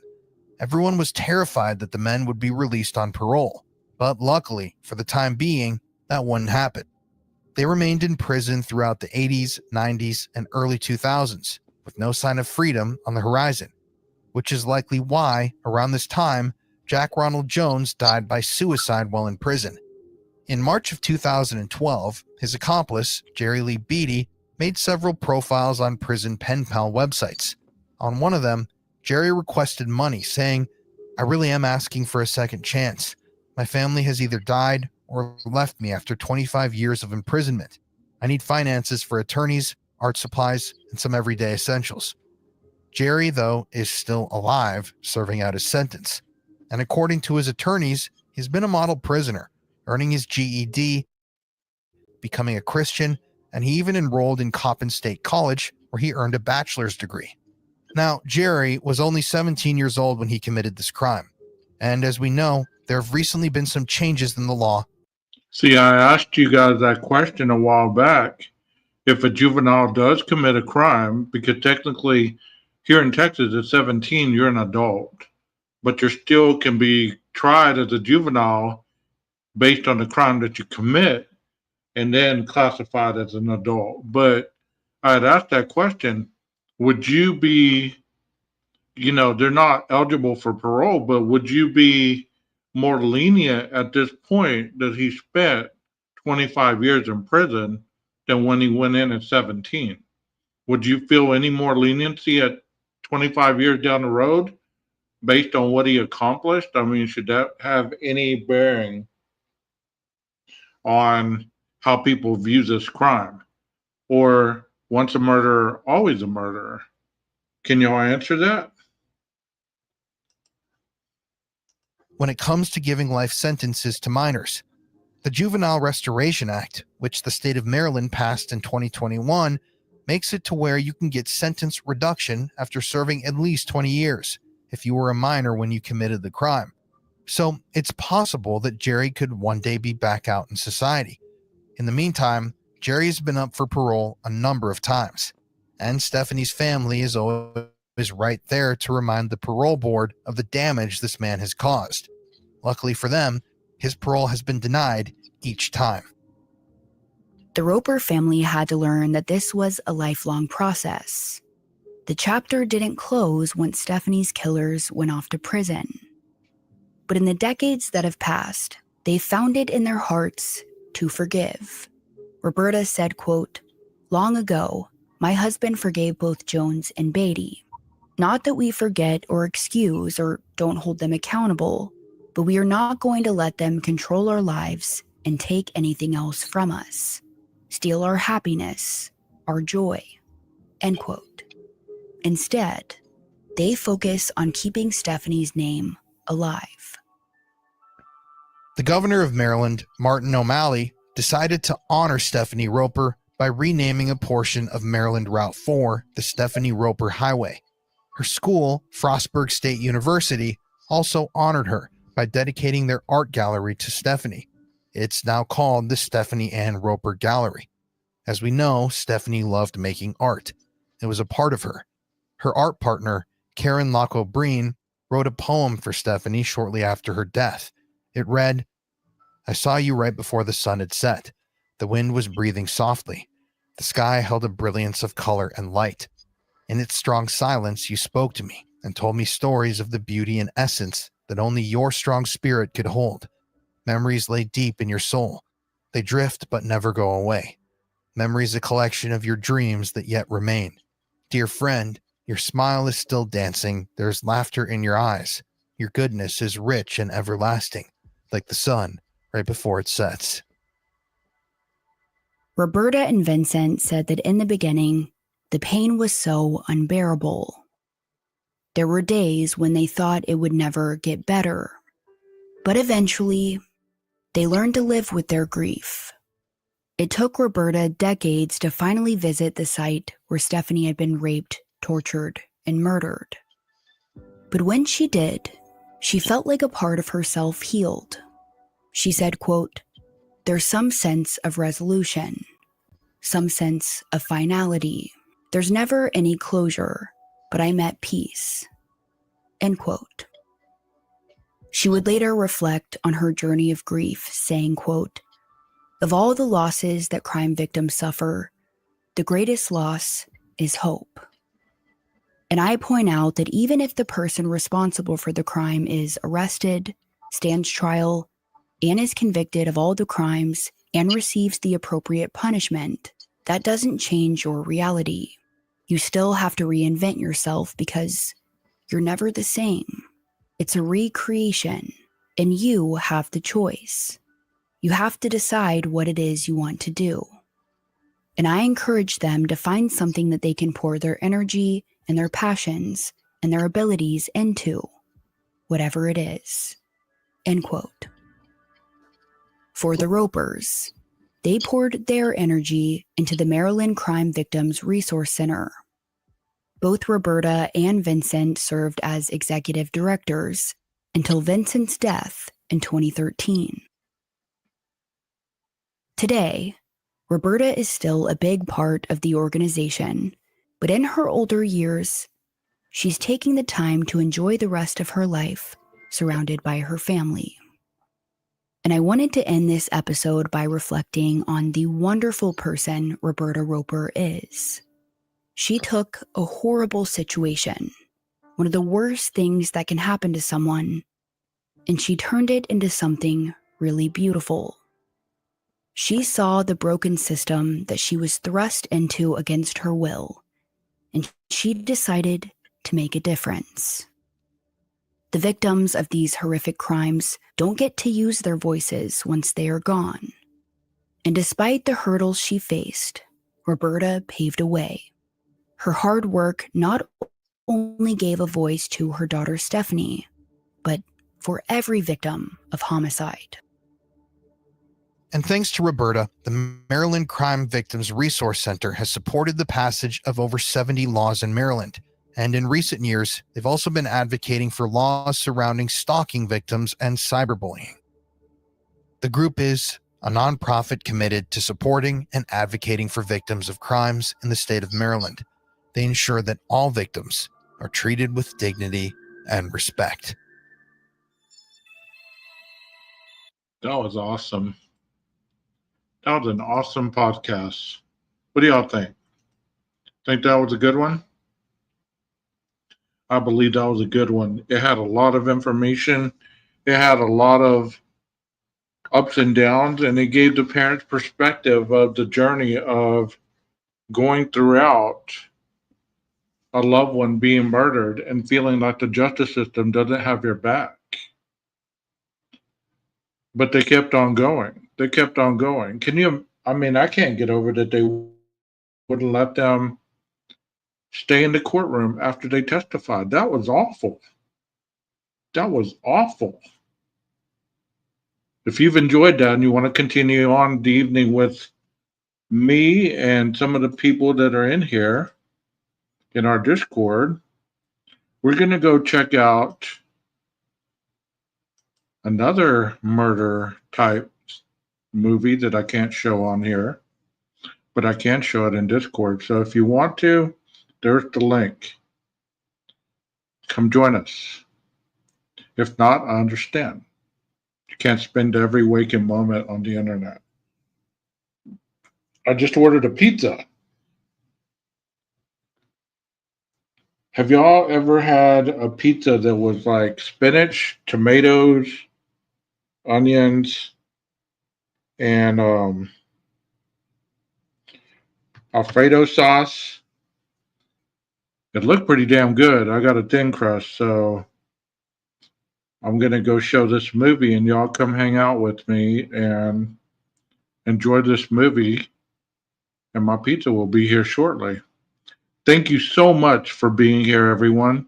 Everyone was terrified that the men would be released on parole, but luckily, for the time being, that wouldn't happen. They remained in prison throughout the 80s, 90s, and early 2000s, with no sign of freedom on the horizon, which is likely why, around this time, Jack Ronald Jones died by suicide while in prison. In March of 2012, his accomplice, Jerry Lee Beatty, made several profiles on prison pen pal websites. On one of them, Jerry requested money, saying, "I really am asking for a second chance. My family has either died or left me after 25 years of imprisonment. I need finances for attorneys, art supplies, and some everyday essentials." Jerry, though, is still alive, serving out his sentence. And according to his attorneys, he's been a model prisoner, earning his GED, becoming a Christian, and he even enrolled in Coppin State College, where he earned a bachelor's degree. Now, Jerry was only 17 years old when he committed this crime. And as we know, there have recently been some changes in the law. See, I asked you guys that question a while back. If a juvenile does commit a crime, because technically here in Texas at 17, you're an adult, but you still can be tried as a juvenile based on the crime that you commit and then classified as an adult. But I had asked that question, would you be, they're not eligible for parole, but would you be more lenient at this point that he spent 25 years in prison than when he went in at 17? Would you feel any more leniency at 25 years down the road based on what he accomplished? I mean, should that have any bearing on how people view this crime? Or once a murderer, always a murderer? Can y'all answer that? When it comes to giving life sentences to minors, the Juvenile Restoration Act, which the state of Maryland passed in 2021, makes it to where you can get sentence reduction after serving at least 20 years if you were a minor when you committed the crime. So it's possible that Jerry could one day be back out in society. In the meantime, Jerry has been up for parole a number of times, and Stephanie's family is always right there to remind the parole board of the damage this man has caused. Luckily for them, his parole has been denied each time. The Roper family had to learn that this was a lifelong process. The chapter didn't close once Stephanie's killers went off to prison. But in the decades that have passed, they found it in their hearts to forgive. Roberta said, quote, "Long ago, my husband forgave both Jones and Beatty. Not that we forget or excuse or don't hold them accountable, but we are not going to let them control our lives and take anything else from us, steal our happiness, our joy," end quote. Instead, they focus on keeping Stephanie's name alive. The governor of Maryland, Martin O'Malley, decided to honor Stephanie Roper by renaming a portion of Maryland Route 4 the Stephanie Roper Highway. Her school, Frostburg State University, also honored her by dedicating their art gallery to Stephanie. It's now called the Stephanie Ann Roper Gallery. As we know, Stephanie loved making art. It was a part of her. Her art partner, Karen Locke Breen, wrote a poem for Stephanie shortly after her death. It read, "I saw you right before the sun had set. The wind was breathing softly. The sky held a brilliance of color and light. In its strong silence, you spoke to me and told me stories of the beauty and essence that only your strong spirit could hold. Memories lay deep in your soul. They drift but never go away. Memories a collection of your dreams that yet remain. Dear friend, your smile is still dancing. There's laughter in your eyes. Your goodness is rich and everlasting, like the sun right before it sets." Roberta and Vincent said that in the beginning, the pain was so unbearable. There were days when they thought it would never get better. But eventually, they learned to live with their grief. It took Roberta decades to finally visit the site where Stephanie had been raped, tortured, and murdered. But when she did, she felt like a part of herself healed. She said, quote, "There's some sense of resolution, some sense of finality. There's never any closure, but I'm at peace," end quote. She would later reflect on her journey of grief, saying, quote, Of all the losses that crime victims suffer, the greatest loss is hope. And I point out that even if the person responsible for the crime is arrested, stands trial, and is convicted of all the crimes and receives the appropriate punishment, that doesn't change your reality. You still have to reinvent yourself because you're never the same. It's a recreation, and you have the choice. You have to decide what it is you want to do. And I encourage them to find something that they can pour their energy and their passions and their abilities into, whatever it is. End quote. For the Ropers, they poured their energy into the Maryland Crime Victims Resource Center. Both Roberta and Vincent served as executive directors until Vincent's death in 2013. Today, Roberta is still a big part of the organization, but in her older years, she's taking the time to enjoy the rest of her life surrounded by her family. And I wanted to end this episode by reflecting on the wonderful person Roberta Roper is. She took a horrible situation, one of the worst things that can happen to someone, and she turned it into something really beautiful. She saw the broken system that she was thrust into against her will, and she decided to make a difference. The victims of these horrific crimes don't get to use their voices once they are gone. And despite the hurdles she faced, Roberta paved a way. Her hard work not only gave a voice to her daughter Stephanie, but for every victim of homicide. And thanks to Roberta, the Maryland Crime Victims Resource Center has supported the passage of over 70 laws in Maryland. And in recent years, they've also been advocating for laws surrounding stalking victims and cyberbullying. The group is a nonprofit committed to supporting and advocating for victims of crimes in the state of Maryland. They ensure that all victims are treated with dignity and respect. That was awesome. That was an awesome podcast. What do y'all think? Think that was a good one? I believe that was a good one. It had a lot of information. It had a lot of ups and downs, and it gave the parents perspective of the journey of going throughout a loved one being murdered and feeling like the justice system doesn't have your back. But they kept on going. They kept on going. I can't get over that they wouldn't let them stay in the courtroom after they testified. That was awful. That was awful. If you've enjoyed that and you want to continue on the evening with me and some of the people that are in here in our Discord, we're going to go check out another murder type movie that I can't show on here, but I can show it in Discord. So if you want to, there's the link. Come join us. If not, I understand. You can't spend every waking moment on the internet. I just ordered a pizza. Have y'all ever had a pizza that was like spinach, tomatoes, onions, and Alfredo sauce? It looked pretty damn good. I got a thin crust, so I'm going to go show this movie, and y'all come hang out with me and enjoy this movie, and my pizza will be here shortly. Thank you so much for being here, everyone.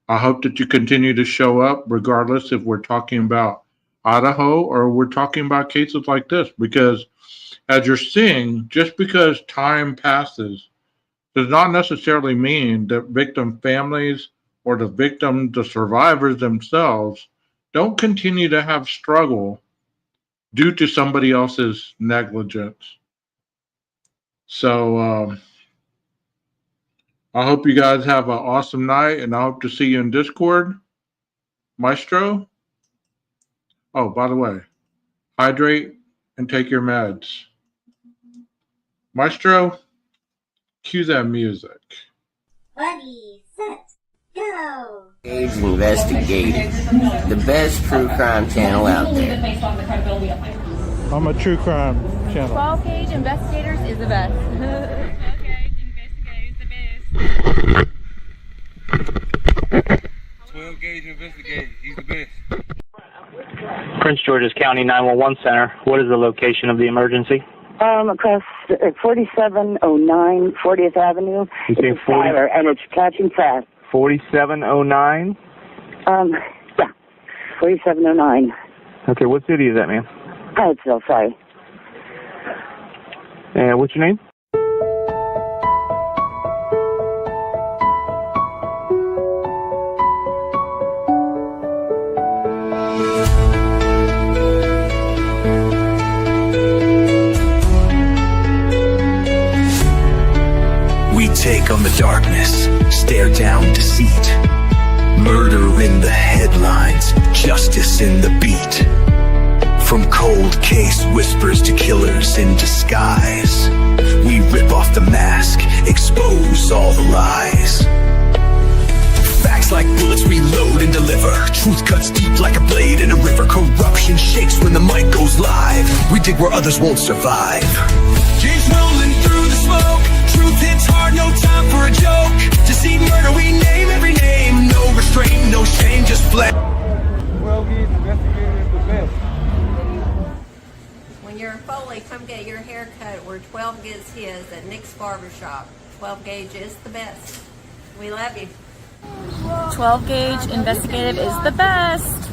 I hope that you continue to show up, regardless if we're talking about Idaho or we're talking about cases like this, because as you're seeing, just because time passes does not necessarily mean that victim families or the survivors themselves don't continue to have struggle due to somebody else's negligence. So I hope you guys have an awesome night, and I hope to see you in Discord. Maestro? Oh, by the way, hydrate and take your meds. Maestro, cue that music. Ready, set, go! Gage Investigative, the best true crime channel out there. I'm a true crime channel. 12 Gauge Investigators is the best. 12 Gauge Investigators the best. 12 Gauge Investigators, he's the best. Prince George's County 911 Center. What is the location of the emergency? Across 4709 40th Avenue. You say it's a fire, and it's catching fast. 4709? Yeah, 4709. Okay, what city is that, ma'am? Hyattsville, sorry. And what's your name? We take on the darkness, stare down deceit. Murder in the headlines, justice in the beat. From cold case whispers to killers in disguise, we rip off the mask, expose all the lies. Facts like bullets we load and deliver. Truth cuts deep like a blade in a river. Corruption shakes when the mic goes live. We dig where others won't survive. James rolling through the smoke. Truth hits hard, no time for a joke. To see murder, we name every name. No restraint, no shame, just flesh. 12 Gauge Investigator is the best. When you're in Foley, come get your hair cut where 12 gets his at Nick's Barbershop. 12 Gauge is the best. We love you. 12 Gauge Investigative is the best.